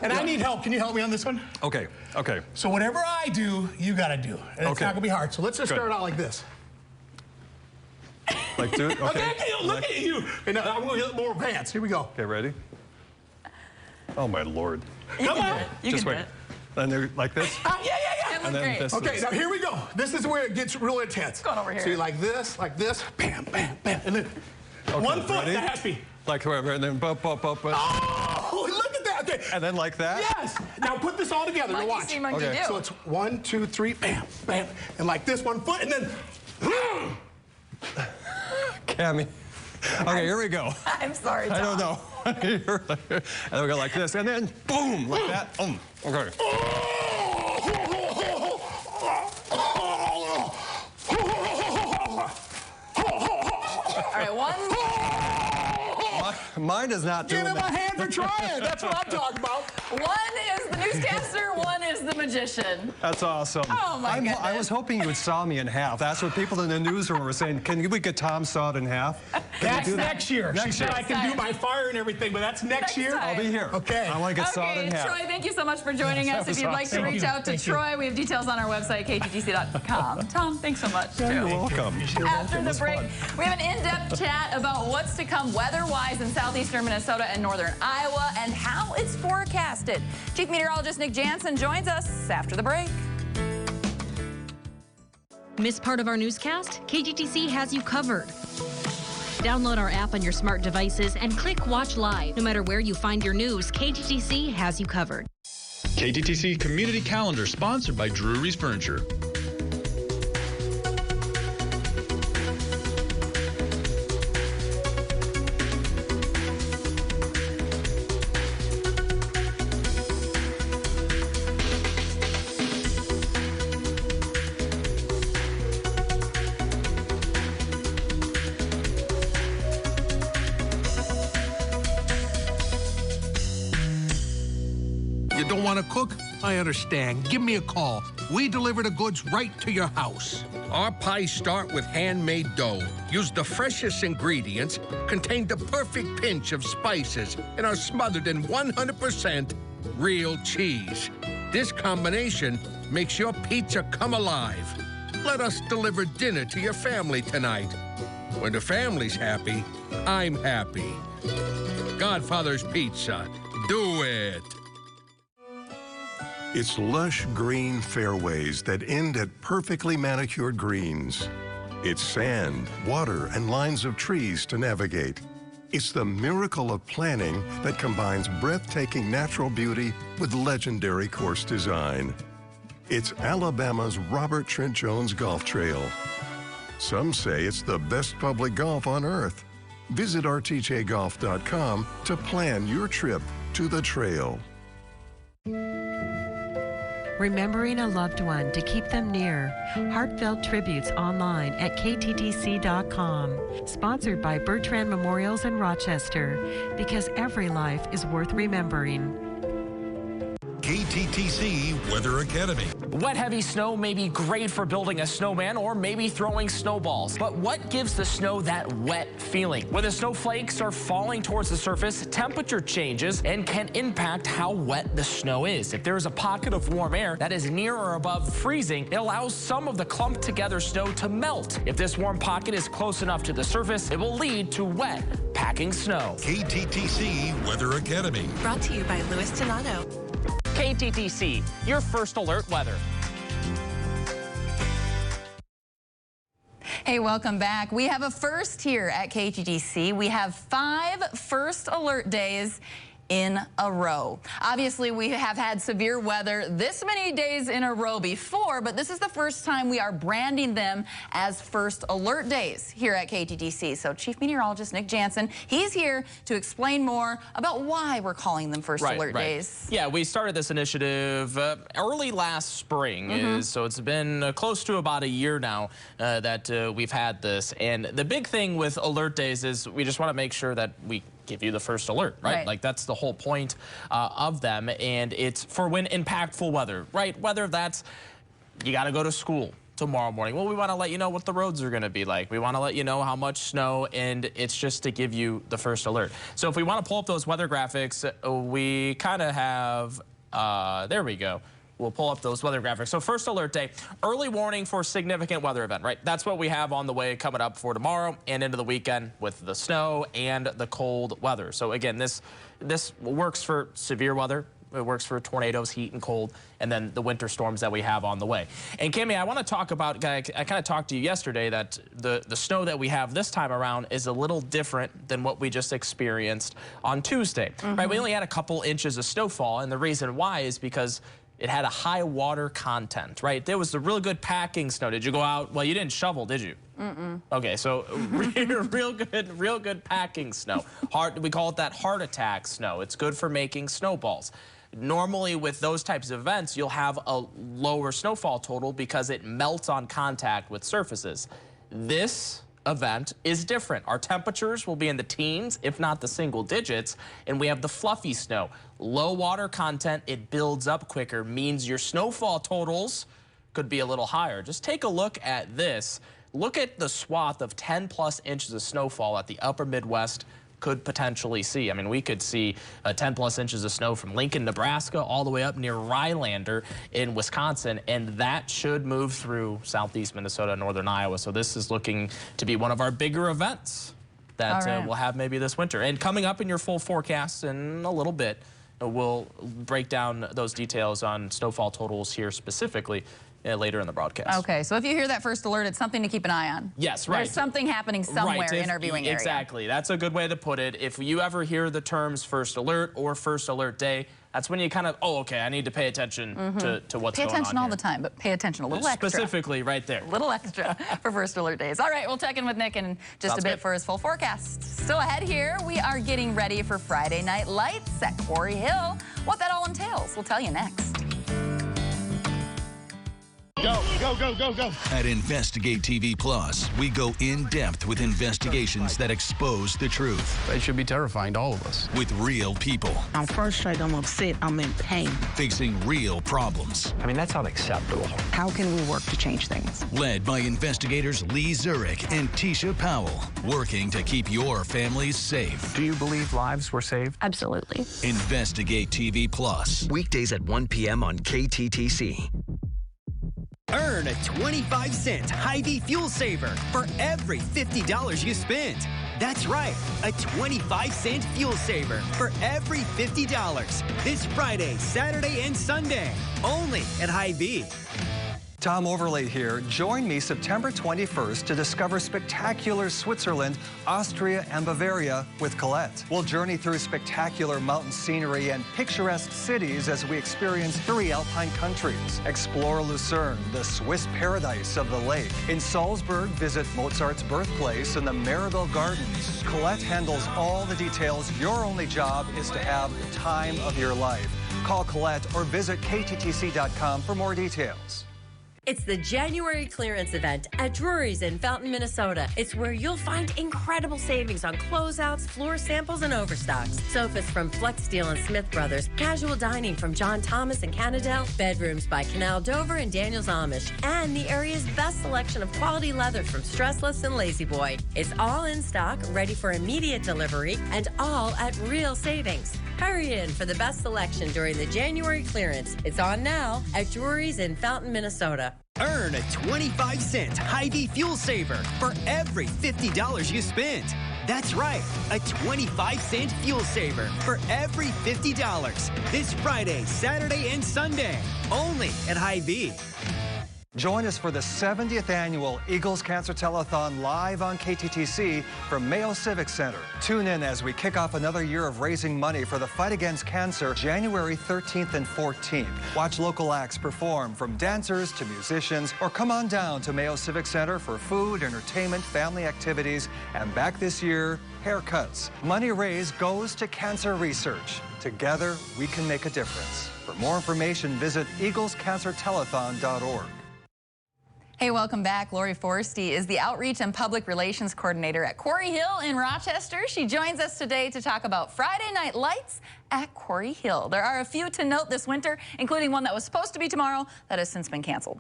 C: And I need help. Can you help me on this one?
J: Okay, okay.
C: So whatever I do, you got to do. And it's not going to be hard. So let's just start out like this.
J: Like, do it? Okay.
C: Look at you. And I'm going to get more advanced. Here we go.
J: Okay, ready? Oh, my Lord.
C: Come on.
J: Just wait. And they're like this?
C: Yeah.
A: And then
J: this
C: okay, now here we go. This is where it gets real intense.
A: What's going over here?
C: So you're like this, bam, bam, bam. And then one foot,
J: ready?
C: that has to be.
J: Like whoever, and then bump.
C: Oh, look at that. Okay.
J: And then like that?
C: Yes. Now put this all together.
A: Monkey
C: Watch.
A: see, monkey do.
C: So it's 1, 2, 3, bam, bam. And like this, 1 foot, and then.
J: Kamie. Okay, here we go.
A: I'm sorry, Tom.
J: I don't know. And we go like this, and then boom, like that. Okay.
A: All right, one.
J: Mine is not doing
C: Give him
J: that.
C: a hand for trying. That's what I'm talking about.
A: One is the newscaster, one is the magician.
J: That's awesome.
A: Oh, my goodness.
J: I was hoping you would saw me in half. That's what people in the newsroom were saying. Can we get Tom sawed in half?
C: That's next year. She said I can do my fire and everything, but that's next year.
J: I'll be here.
C: Okay.
J: I want to get sawed in half.
A: Troy, thank you so much for joining us. If you'd like to reach out to Troy, we have details on our website, KTTC.com. Tom, thanks so much.
J: Yeah, you're welcome.
A: After the break, we have an in-depth chat about what's to come weather-wise in southeastern Minnesota and northern Iowa and how it's forecasted. Chief Meteorologist Nick Jansen joins us after the break.
M: Miss part of our newscast? KTTC has you covered. Download our app on your smart devices and click Watch Live. No matter where you find your news, KTTC has you covered.
N: KTTC Community Calendar, sponsored by Drury's Furniture.
O: Want to cook? I understand. Give me a call. We deliver the goods right to your house. Our pies start with handmade dough. Use the freshest ingredients, contain the perfect pinch of spices, and are smothered in 100% real cheese. This combination makes your pizza come alive. Let us deliver dinner to your family tonight. When the family's happy, I'm happy. Godfather's Pizza. Do it.
P: It's lush green fairways that end at perfectly manicured greens. It's sand, water, and lines of trees to navigate. It's the miracle of planning that combines breathtaking natural beauty with legendary course design. It's Alabama's Robert Trent Jones Golf Trail. Some say it's the best public golf on earth. Visit rtjgolf.com to plan your trip to the trail.
Q: Remembering a loved one to keep them near. Heartfelt tributes online at KTTC.com. Sponsored by Bertrand Memorials in Rochester, because every life is worth remembering.
R: KTTC Weather Academy.
B: Wet, heavy snow may be great for building a snowman or maybe throwing snowballs. But what gives the snow that wet feeling? When the snowflakes are falling towards the surface, temperature changes and can impact how wet the snow is. If there is a pocket of warm air that is near or above freezing, it allows some of the clumped together snow to melt. If this warm pocket is close enough to the surface, it will lead to wet, packing snow.
R: KTTC Weather Academy.
S: Brought to you by Louis Donato.
B: KTTC, your first alert weather.
A: Hey, welcome back. We have a first here at KTTC. We have 5 first alert days in a row. Obviously, we have had severe weather this many days in a row before, but this is the first time we are branding them as first alert days here at KTTC. So Chief Meteorologist Nick Jansen, he's here to explain more about why we're calling them first alert days.
B: Yeah, we started this initiative early last spring, so it's been close to about a year now that we've had this. And the big thing with alert days is we just want to make sure that we give you the first alert, right? Like that's the whole point of them, and it's for when impactful weather, right? Whether that's you got to go to school tomorrow morning. Well, we want to let you know what the roads are going to be like. We want to let you know how much snow, and it's just to give you the first alert. So if we want to pull up those weather graphics, we kind of have, there we go. We'll pull up those weather graphics. So first alert day, early warning for significant weather event, right? That's what we have on the way coming up for tomorrow and into the weekend with the snow and the cold weather. So again, this works for severe weather. It works for tornadoes, heat and cold, and then the winter storms that we have on the way. And Kamie, I want to talk about, I kind of talked to you yesterday that the snow that we have this time around is a little different than what we just experienced on Tuesday, right? We only had a couple inches of snowfall, and the reason why is because it had a high water content, right? There was a real good packing snow. Did you go out? Well, you didn't shovel, did you? Okay, so real good packing snow. We call it that heart attack snow. It's good for making snowballs. Normally with those types of events, you'll have a lower snowfall total because it melts on contact with surfaces. This event is different. Our temperatures will be in the teens, if not the single digits, and we have the fluffy snow. Low water content, it builds up quicker, means your snowfall totals could be a little higher. Just take a look at this. Look at the swath of 10+ inches of snowfall at the upper Midwest could potentially see. I mean, we could see 10+ inches of snow from Lincoln, Nebraska, all the way up near Rylander in Wisconsin, and that should move through southeast Minnesota, northern Iowa. So this is looking to be one of our bigger events that we'll have maybe this winter. And coming up in your full forecast in a little bit, we'll break down those details on snowfall totals here specifically later in the broadcast.
A: Okay, so if you hear that first alert, it's something to keep an eye on.
B: Yes, right.
A: There's something happening somewhere in our viewing area.
B: Exactly. That's a good way to put it. If you ever hear the terms first alert or first alert day, that's when you kind of, oh, okay, I need to pay attention to what's going on.
A: Pay attention all the time, but pay attention a little extra.
B: Specifically right there.
A: A little extra for first alert days. All right, we'll check in with Nick in just a bit for his full forecast. Still ahead here, we are getting ready for Friday Night Lights at Quarry Hill. What that all entails, we'll tell you next.
T: Go, go, go, go, go. At Investigate TV Plus, we go in depth with investigations that expose the truth.
U: It should be terrifying to all of us.
T: With real people.
V: I'm frustrated, I'm upset, I'm in pain.
T: Facing real problems.
H: I mean, that's unacceptable.
V: How can we work to change things?
T: Led by investigators Lee Zurich and Tisha Powell, working to keep your families safe.
H: Do you believe lives were saved?
V: Absolutely.
T: Investigate TV Plus.
W: Weekdays at 1 p.m. on KTTC.
X: Earn a 25-cent Hy-Vee fuel saver for every $50 you spend. That's right, a 25-cent fuel saver for every $50. This Friday, Saturday, and Sunday, only at Hy-Vee.
J: Tom Overley here. Join me September 21st to discover spectacular Switzerland, Austria, and Bavaria with Colette. We'll journey through spectacular mountain scenery and picturesque cities as we experience 3 alpine countries. Explore Lucerne, the Swiss paradise of the lake. In Salzburg, visit Mozart's birthplace and the Marigold Gardens. Colette handles all the details. Your only job is to have the time of your life. Call Colette or visit KTTC.com for more details.
D: It's the January clearance event at Drury's in Fountain, Minnesota. It's where you'll find incredible savings on closeouts, floor samples, and overstocks. Sofas from Flex Steel and Smith Brothers, casual dining from John Thomas and Cannondale, bedrooms by Canal Dover and Daniels Amish, and the area's best selection of quality leathers from Stressless and Lazy Boy. It's all in stock, ready for immediate delivery, and all at real savings. Hurry in for the best selection during the January clearance. It's on now at Drury's in Fountain, Minnesota.
X: Earn a 25-cent Hy-Vee fuel saver for every $50 you spend. That's right, a 25-cent fuel saver for every $50. This Friday, Saturday, and Sunday, only at Hy-Vee.
J: Join us for the 70th annual Eagles Cancer Telethon live on KTTC from Mayo Civic Center. Tune in as we kick off another year of raising money for the fight against cancer, January 13th and 14th. Watch local acts perform, from dancers to musicians, or come on down to Mayo Civic Center for food, entertainment, family activities, and back this year, haircuts. Money raised goes to cancer research. Together, we can make a difference. For more information, visit eaglescancertelethon.org.
A: Hey, welcome back. Lori Forresty is the Outreach and Public Relations Coordinator at Quarry Hill in Rochester. She joins us today to talk about Friday Night Lights at Quarry Hill. There are a few to note this winter, including one that was supposed to be tomorrow that has since been canceled.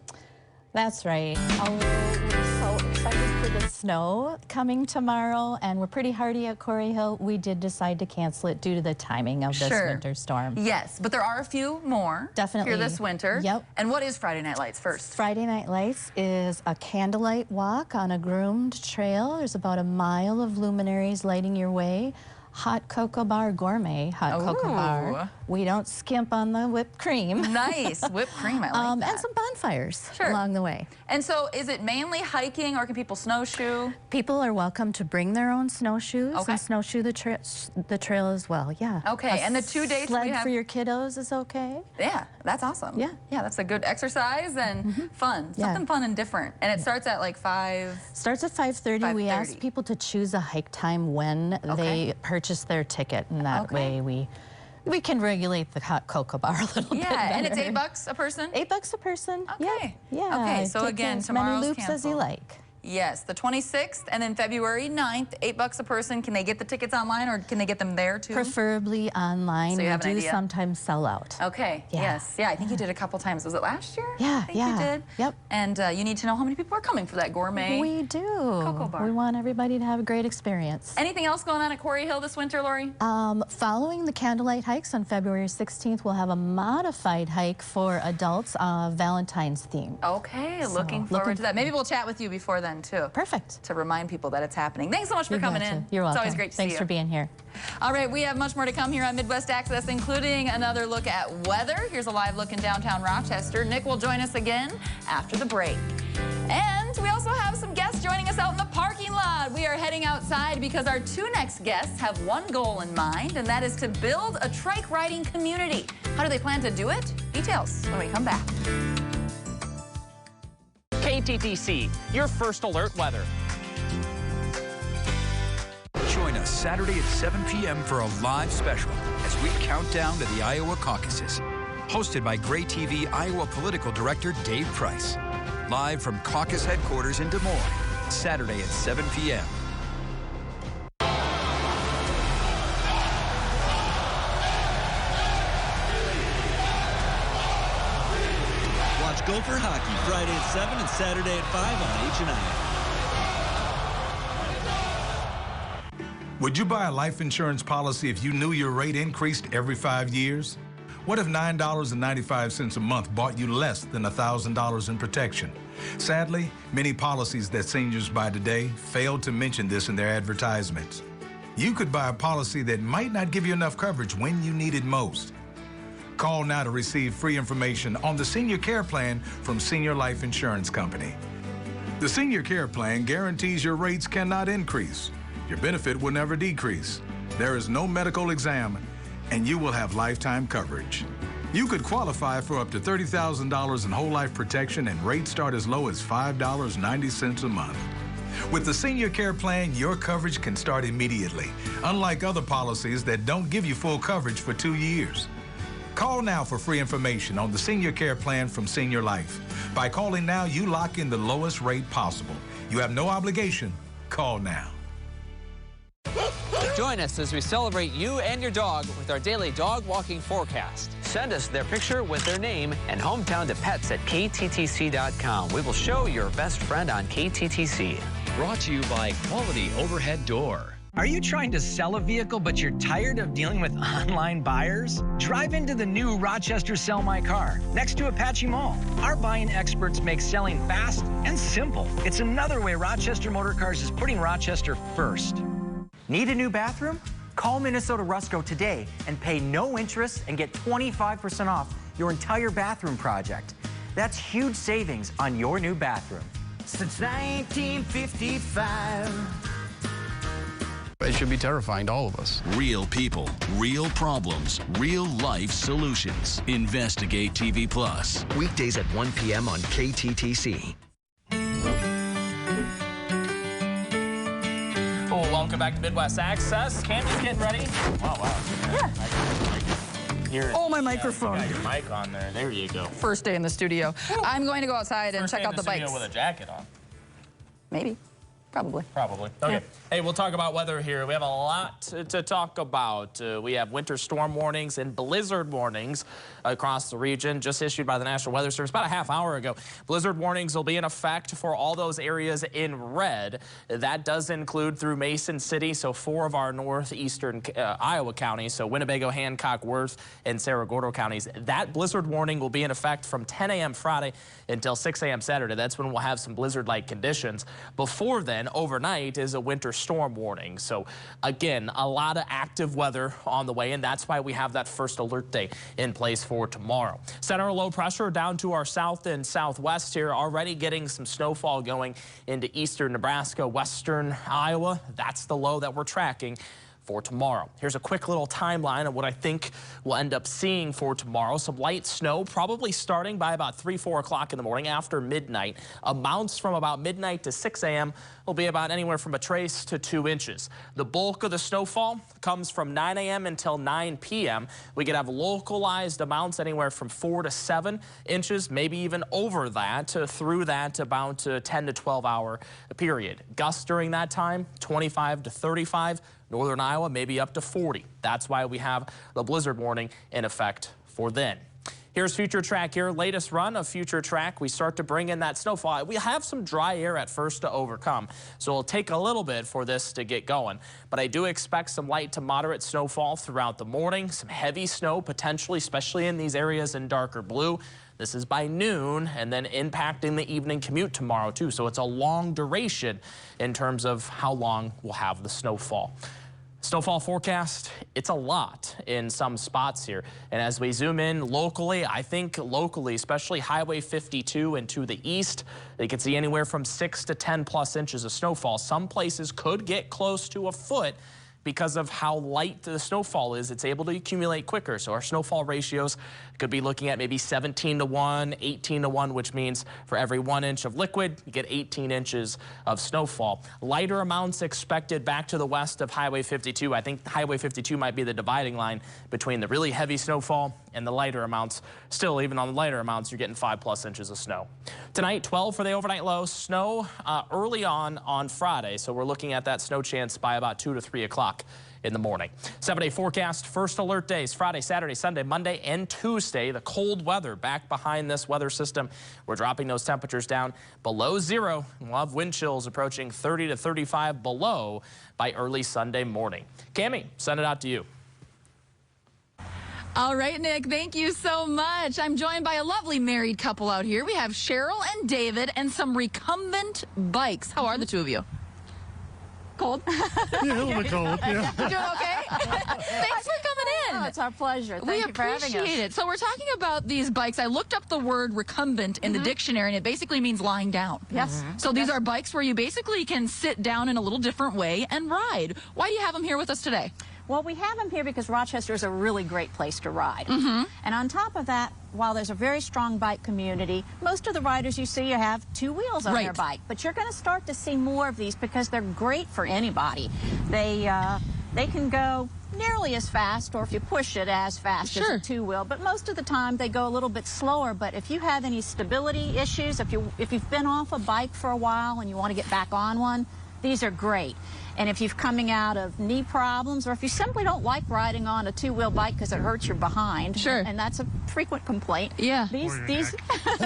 E: That's right. We're so excited for the snow coming tomorrow, and we're pretty hardy at Quarry Hill. We did decide to cancel it due to the timing of this winter storm.
A: Yes, but there are a few more here this winter.
E: Yep.
A: And what is Friday Night Lights first?
E: Friday Night Lights is a candlelight walk on a groomed trail. There's about a mile of luminaries lighting your way. Hot cocoa bar, gourmet hot cocoa bar. We don't skimp on the whipped cream.
A: Nice, whipped cream, I like that.
E: And some bonfires along the way.
A: And so is it mainly hiking, or can people snowshoe?
E: People are welcome to bring their own snowshoes and snowshoe the trail as well, yeah.
A: Okay, and the 2 days
E: sled
A: we have
E: for your kiddos is okay.
A: Yeah, that's awesome.
E: Yeah.
A: Yeah, that's a good exercise and fun. Something fun and different. And it starts at like 5?
E: Starts at 5:30. We ask people to choose a hike time when they purchase their ticket, and that way we can regulate the hot cocoa bar a little bit better.
A: Yeah, and it's $8 a person?
E: $8 a person.
A: Okay.
E: Yeah.
A: Okay, so
E: Take
A: again,
E: as
A: tomorrow's
E: many loops
A: canceled.
E: as you like.
A: Yes, the 26th, and then February 9th, $8 a person. Can they get the tickets online, or can they get them there too?
E: Preferably online.
A: So you have an
E: we do
A: idea?
E: sometimes sell out.
A: Okay, yes. Yeah, I think you did a couple times. Was it last year?
E: Yeah,
A: I think you did.
E: Yep.
A: And you need to know how many people are coming for that gourmet
E: We do.
A: cocoa bar.
E: We want everybody to have a great experience.
A: Anything else going on at Quarry Hill this winter, Lori?
E: Following the candlelight hikes on February 16th, we'll have a modified hike for adults, Valentine's theme.
A: Okay, looking forward to that. Maybe we'll chat with you before then, too.
E: Perfect.
A: To remind people that it's happening. Thanks so much for coming in.
E: You're welcome.
A: It's always great to see you.
E: Thanks for being here.
A: All right, we have much more to come here on Midwest Access, including another look at weather. Here's a live look in downtown Rochester. Nick will join us again after the break. And we also have some guests joining us out in the parking lot. We are heading outside because our 2 next guests have one goal in mind, and that is to build a trike riding community. How do they plan to do it? Details when we come back.
B: KTTC, your first alert weather.
F: Join us Saturday at 7 p.m. for a live special as we count down to the Iowa caucuses. Hosted by Gray TV Iowa political director Dave Price. Live from caucus headquarters in Des Moines, Saturday at 7 p.m.
G: Watch Gopher Hockey Friday at 7 and Saturday at 5 on H&I.
Y: Would you buy a life insurance policy if you knew your rate increased every 5 years? What if $9.95 a month bought you less than $1,000 in protection? Sadly, many policies that seniors buy today fail to mention this in their advertisements. You could buy a policy that might not give you enough coverage when you need it most. Call now to receive free information on the Senior Care Plan from Senior Life Insurance Company. The Senior Care Plan guarantees your rates cannot increase. Your benefit will never decrease. There is no medical exam, and you will have lifetime coverage. You could qualify for up to $30,000 in whole life protection, and rates start as low as $5.90 a month. With the Senior Care Plan, your coverage can start immediately, unlike other policies that don't give you full coverage for 2 years. Call now for free information on the Senior Care Plan from Senior Life. By calling now, you lock in the lowest rate possible. You have no obligation. Call now.
C: Join us as we celebrate you and your dog with our daily dog walking forecast. Send us their picture with their name and hometown to pets at KTTC.com. We will show your best friend on KTTC.
I: Brought to you by Quality Overhead Door.
X: Are you trying to sell a vehicle, but you're tired of dealing with online buyers? Drive into the new Rochester Sell My Car, next to Apache Mall. Our buying experts make selling fast and simple. It's another way Rochester Motor Cars is putting Rochester first.
H: Need a new bathroom? Call Minnesota Rusco today and pay no interest and get 25% off your entire bathroom project. That's huge savings on your new bathroom.
V: Since 1955.
U: It should be terrifying to all of us.
T: Real people, real problems, real life solutions. Investigate TV Plus.
W: Weekdays at 1 p.m. on KTTC.
B: Welcome back to Midwest Access. Kamie's getting ready. Wow.
A: Yeah.
B: Here.
A: Oh, my microphone.
B: You got your mic on there. There you go.
A: First day in the studio. I'm going to go outside and check out the bikes.
B: With a jacket on.
A: Maybe. Probably.
B: Okay.
A: Yeah.
B: Hey, we'll talk about weather here. We have a lot to talk about. We have winter storm warnings and blizzard warnings across the region, just issued by the National Weather Service about a half hour ago. Blizzard warnings will be in effect for all those areas in red. That does include through Mason City, so 4 of our northeastern Iowa counties, so Winnebago, Hancock, Worth, and Cerro Gordo counties. That blizzard warning will be in effect from 10 a.m. Friday until 6 a.m. Saturday. That's when we'll have some blizzard-like conditions. Before then, overnight is a winter storm warning. So again, a lot of active weather on the way, and that's why we have that first alert day in place for tomorrow. Center low pressure down to our south and southwest here, already getting some snowfall going into eastern Nebraska, western Iowa. That's the low that we're tracking for tomorrow. Here's a quick little timeline of what I think we'll end up seeing for tomorrow. Some light snow, probably starting by about 3, 4 o'clock in the morning after midnight. Amounts from about midnight to 6 a.m. will be about anywhere from a trace to 2 inches. The bulk of the snowfall comes from 9 a.m. until 9 p.m. We could have localized amounts anywhere from 4 to 7 inches, maybe even over that, through that about a 10 to 12 hour period. Gusts during that time, 25 to 35. Northern Iowa, maybe up to 40. That's why we have the blizzard warning in effect for then. Here's Future Track here. Latest run of Future Track. We start to bring in that snowfall. We have some dry air at first to overcome, so it'll take a little bit for this to get going. But I do expect some light to moderate snowfall throughout the morning, some heavy snow potentially, especially in these areas in darker blue. This is by noon and then impacting the evening commute tomorrow too. So it's a long duration in terms of how long we'll have the snowfall. Snowfall forecast, it's a lot in some spots here. And as we zoom in locally, I think locally, especially Highway 52 and to the east, they could see anywhere from 6 to 10 plus inches of snowfall. Some places could get close to a foot because of how light the snowfall is. It's able to accumulate quicker. So our snowfall ratios could be looking at maybe 17 to 1, 18 to 1, which means for every 1 inch of liquid, you get 18 inches of snowfall. Lighter amounts expected back to the west of Highway 52. I think Highway 52 might be the dividing line between the really heavy snowfall and the lighter amounts. Still, even on the lighter amounts, you're getting 5+ inches of snow. Tonight, 12 for the overnight low. Snow early on Friday, so we're looking at that snow chance by about 2 to 3 o'clock in the morning. 7-day forecast, first alert days, Friday, Saturday, Sunday, Monday, and Tuesday. The cold weather back behind this weather system. We're dropping those temperatures down below 0. We'll have wind chills approaching 30 to 35 below by early Sunday morning. Kamie, send it out to you.
A: All right, Nick, thank you so much. I'm joined by a lovely married couple out here. We have Cheryl and David and some recumbent bikes. How are the two of you? Cold?
K: Yeah, a little bit cold, yeah.
A: You doing okay? Thanks for coming in. fun.
E: it's our pleasure. Thank you for having us.
A: We appreciate it. So we're talking about these bikes. I looked up the word recumbent in the dictionary, and it basically means lying down.
E: Yes.
A: So these are bikes where you basically can sit down in a little different way and ride. Why do you have them here with us today?
K: Well, we have them here because Rochester is a really great place to ride. And on top of that, while there's a very strong bike community, most of the riders you see have two wheels on their bike. But you're going to start to see more of these because they're great for anybody. They can go nearly as fast, or if you push it, as fast as a two-wheel. But most of the time, they go a little bit slower. But if you have any stability issues, if you've been off a bike for a while and you want to get back on one, these are great. And if you're coming out of knee problems, or if you simply don't like riding on a two-wheel bike because it hurts your behind, and that's a frequent complaint.
A: Yeah.
K: These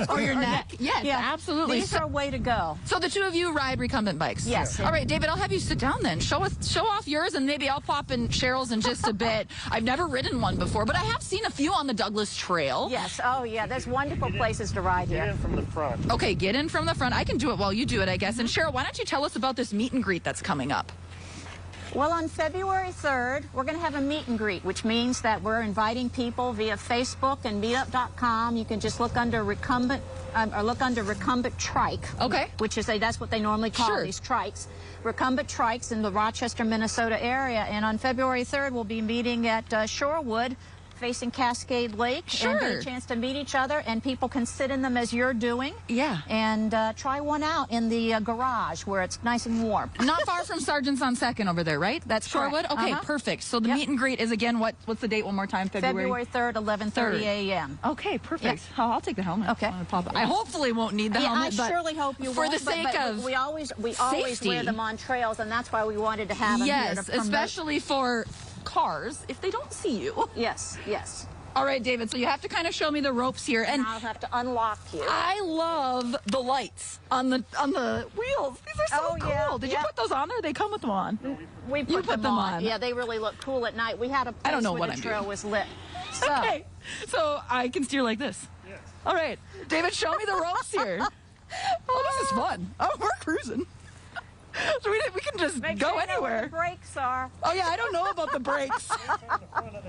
A: or your neck. Yes, absolutely.
K: These are a way to go.
A: So the two of you ride recumbent bikes?
K: Yes.
A: All right, David, I'll have you sit down then. Show off yours, and maybe I'll pop in Cheryl's in just a bit. I've never ridden one before, but I have seen a few on the Douglas Trail.
K: Yes. Oh, yeah. There's wonderful places to ride here.
L: Get in from the front.
A: Okay, get in from the front. I can do it while you do it, I guess. And Cheryl, why don't you tell us about this meet and greet that's coming up?
K: Well, on February 3rd, we're going to have a meet and greet, which means that we're inviting people via Facebook and meetup.com. You can just look under recumbent trike.
A: Okay.
K: Which is that's what they normally call these trikes. Recumbent trikes in the Rochester, Minnesota area. And on February 3rd, we'll be meeting at Shorewood, facing Cascade Lake, and get a chance to meet each other, and people can sit in them as you're doing.
A: Yeah.
K: And try one out in the garage where it's nice and warm.
A: Not far from Sergeant's on 2nd over there, right? That's Shorewood? Okay, perfect. So the meet and greet is again, what's the date one more time?
K: February 3rd, 11:30 a.m.
A: Okay, perfect. Oh, I'll take the helmet.
K: Okay.
A: I hopefully won't need the helmet,
K: I surely hope you
A: for
K: won't.
A: the sake of
K: we always
A: safety.
K: wear them on trails, and that's why we wanted to have them here.
A: Yes, especially for cars, if they don't see you.
K: Yes, yes.
A: All right, David, so you have to kind of show me the ropes here. And
K: I'll have to unlock you.
A: I love the lights on the wheels. These are so cool. Did you put those on there? They come with them on.
K: We put them on. Yeah, they really look cool at night. We had a place where the trail was lit. So.
A: Okay, so I can steer like this.
L: Yes.
A: All right, David, show me the ropes here. Oh, this is fun. Oh, we're cruising. So we can just go anywhere.
K: Know where the brakes are.
A: Oh yeah, I don't know about the brakes.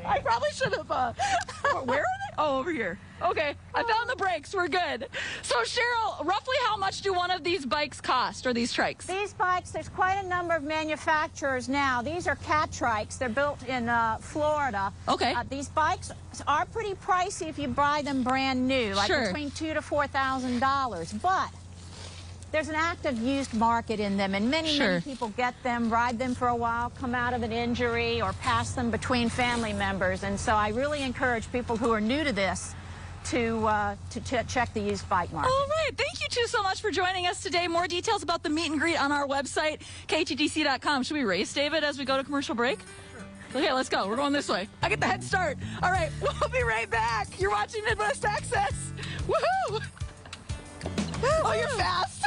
A: I probably should have. Where are they? Oh, over here. Okay, I found the brakes. We're good. So Cheryl, roughly how much do one of these bikes cost, or these trikes?
K: These bikes, there's quite a number of manufacturers now. These are cat trikes. They're built in Florida.
A: Okay.
K: These bikes are pretty pricey if you buy them brand new, like between $2,000 to $4,000. But there's an active used market in them, and many people get them, ride them for a while, come out of an injury, or pass them between family members. And so I really encourage people who are new to this to check the used bike market.
A: All right. Thank you two so much for joining us today. More details about the meet and greet on our website, KTTC.com. Should we race, David, as we go to commercial break? Sure. Okay, let's go. We're going this way. I get the head start. All right, we'll be right back. You're watching Midwest Access. Woohoo! Oh, you're fast.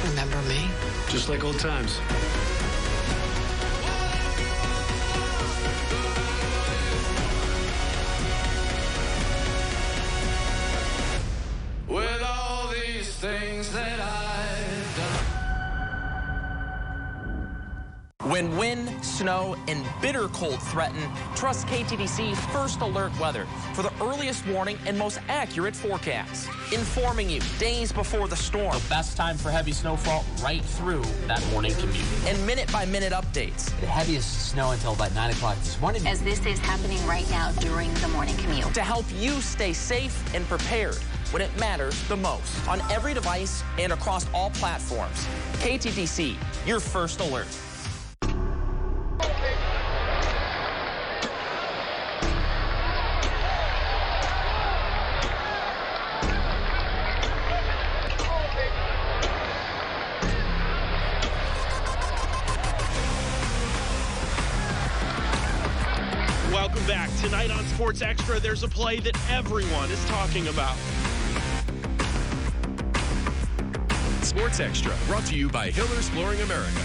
M: Remember me?
U: Just like old times.
N: With all these things that I've done.
B: When wind, snow, and bitter cold threaten, trust KTTC First Alert Weather for the earliest warning and most accurate forecast. Informing you days before the storm. The best time for heavy snowfall right through that morning commute. And minute-by-minute updates.
C: The heaviest snow until about 9 o'clock this morning.
O: As this is happening right now during the morning commute.
B: To help you stay safe and prepared when it matters the most. On every device and across all platforms. KTTC, your first alert.
Z: Welcome back. Tonight on Sports Extra, there's a play that everyone is talking about.
R: Sports Extra, brought to you by Hiller's Flooring America.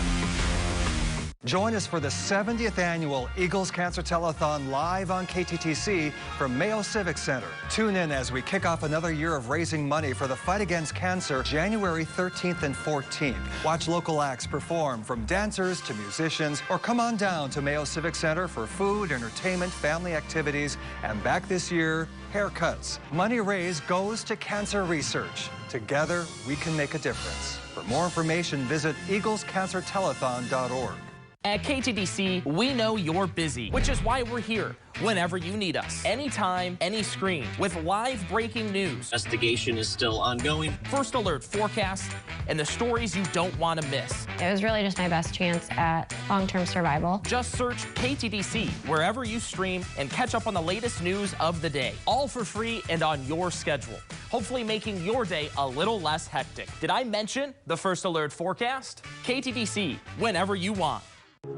J: Join us for the 70th annual Eagles Cancer Telethon live on KTTC from Mayo Civic Center. Tune in as we kick off another year of raising money for the fight against cancer, January 13th and 14th. Watch local acts perform, from dancers to musicians, or come on down to Mayo Civic Center for food, entertainment, family activities, and back this year, haircuts. Money raised goes to cancer research. Together, we can make a difference. For more information, visit eaglescancertelethon.org.
B: At KTTC, we know you're busy, which is why we're here whenever you need us. Anytime, any screen, with live breaking news.
D: Investigation is still ongoing.
B: First alert forecast, and the stories you don't want to miss.
L: It was really just my best chance at long-term survival.
B: Just search KTTC wherever you stream and catch up on the latest news of the day. All for free and on your schedule. Hopefully making your day a little less hectic. Did I mention the first alert forecast? KTTC, whenever you want.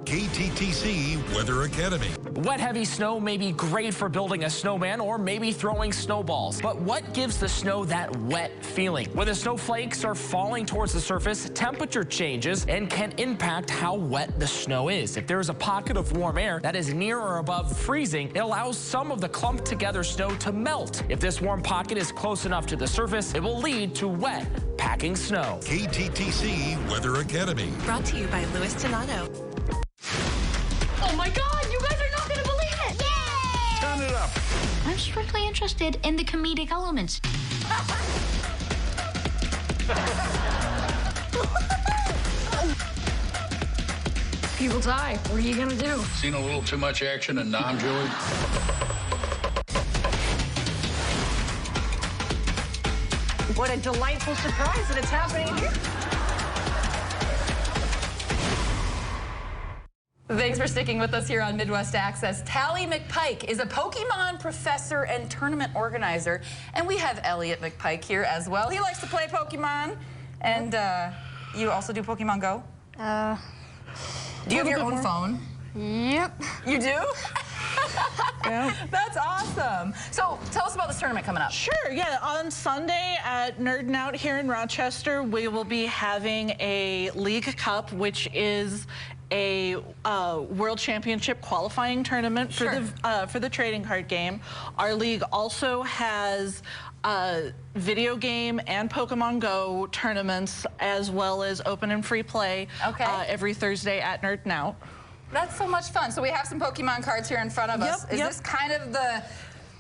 R: KTTC Weather Academy.
B: Wet, heavy snow may be great for building a snowman or maybe throwing snowballs. But what gives the snow that wet feeling? When the snowflakes are falling towards the surface, temperature changes and can impact how wet the snow is. If there is a pocket of warm air that is near or above freezing, it allows some of the clumped together snow to melt. If this warm pocket is close enough to the surface, it will lead to wet, packing snow.
R: KTTC Weather Academy.
M: Brought to you by Louis Donato.
P: Oh my God, you guys are not going to believe it!
R: Yay! Turn it up.
P: I'm strictly interested in the comedic elements. People die. What are you going to do?
Q: Seen a little too much action in non-Joey.
S: What a delightful surprise that it's happening here.
A: Thanks for sticking with us here on Midwest Access. Tally McPike is a Pokemon professor and tournament organizer, and we have Elliot McPike here as well. He likes to play Pokemon, and you also do Pokemon Go? Do you have your own phone?
P: Yep.
A: You do?
S: Yep.
A: That's awesome. So tell us about this tournament coming up.
S: Sure, yeah. On Sunday at Nerdin' Out here in Rochester, we will be having a League Cup, which is a World Championship qualifying tournament for the trading card game. Our league also has video game and Pokemon Go tournaments, as well as open and free play every Thursday at Nerdin' Out.
A: That's so much fun. So we have some Pokemon cards here in front of us. Is this kind of the...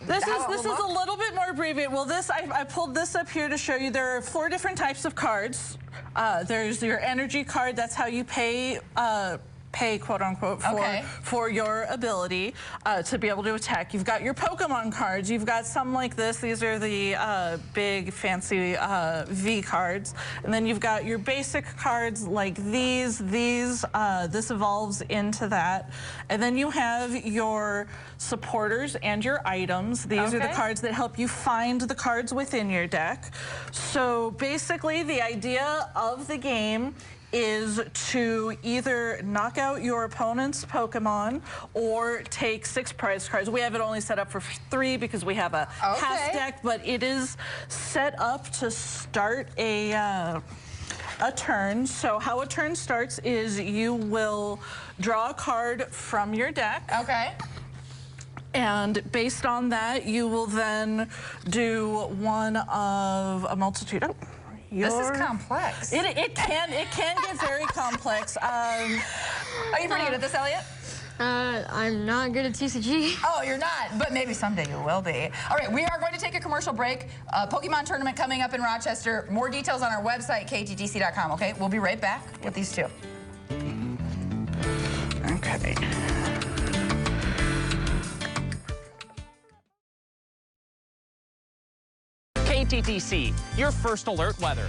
S: This is a little bit more abbreviated. Well, I pulled this up here to show you there are 4 different types of cards. There's your energy card. That's how you pay quote unquote for your ability to be able to attack. You've got your Pokemon cards. You've got some like this. These are the big fancy V cards. And then you've got your basic cards like these. This evolves into that. And then you have your supporters and your items. These are the cards that help you find the cards within your deck. So basically the idea of the game is to either knock out your opponent's Pokemon or take 6 prize cards. We have it only set up for 3 because we have a half deck, but it is set up to start a turn. So how a turn starts is you will draw a card from your deck. And based on that, you will then do one of a multitude.
A: This is complex.
S: It can get very complex.
A: Are you pretty good at this, Elliot?
P: I'm not good at TCG.
A: Oh, you're not, but maybe someday you will be. All right, we are going to take a commercial break. Pokemon tournament coming up in Rochester. More details on our website, KTTC.com, okay? We'll be right back with these two.
S: Okay.
B: KTTC, your first alert weather.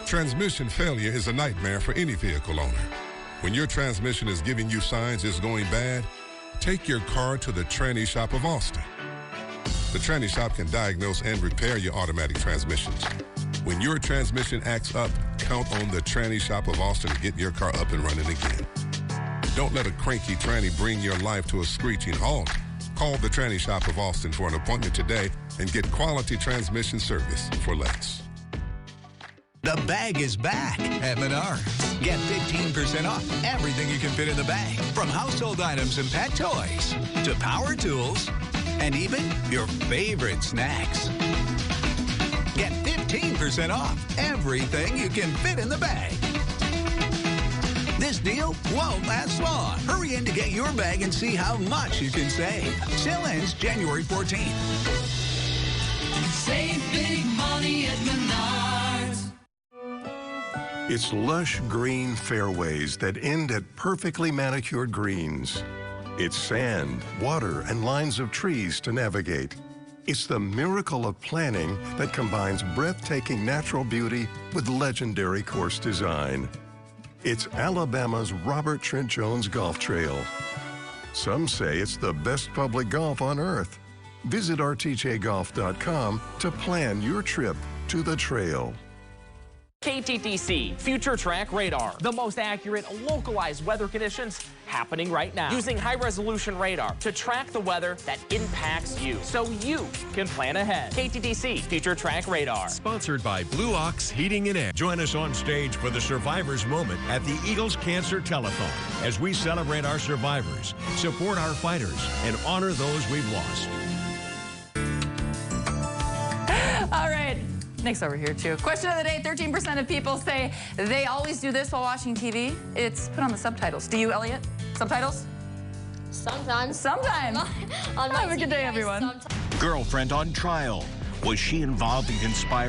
R: Transmission failure is a nightmare for any vehicle owner. When your transmission is giving you signs it's going bad, take your car to the Tranny Shop of Austin. The Tranny Shop can diagnose and repair your automatic transmissions. When your transmission acts up, count on the Tranny Shop of Austin to get your car up and running again. Don't let a cranky tranny bring your life to a screeching halt. Call the Tranny Shop of Austin for an appointment today and get quality transmission service for less.
F: The bag is back at Menards. Get 15% off everything you can fit in the bag, from household items and pet toys to power tools and even your favorite snacks. Get 15% off everything you can fit in the bag. This deal won't last long. Hurry in to get your bag and see how much you can save. Sale ends January 14th.
N: Save big money at Menards.
G: It's lush green fairways that end at perfectly manicured greens. It's sand, water, and lines of trees to navigate. It's the miracle of planning that combines breathtaking natural beauty with legendary course design. It's Alabama's Robert Trent Jones Golf Trail. Some say it's the best public golf on earth. Visit rtjgolf.com to plan your trip to the trail.
B: KTTC Future Track Radar, the most accurate localized weather conditions happening right now, using high-resolution radar to track the weather that impacts you so you can plan ahead. KTTC Future Track Radar.
H: Sponsored by Blue Ox Heating and Air. Join us on stage for the Survivors Moment at the Eagles Cancer Telethon as we celebrate our survivors, support our fighters, and honor those we've lost.
A: All right. Nick's over here, too. Question of the day, 13% of people say they always do this while watching TV. It's put on the subtitles. Do you, Elliot? Subtitles?
P: Sometimes.
A: Sometimes.
P: On my
A: Have a good day, everyone.
I: Girlfriend on trial. Was she involved in conspiring?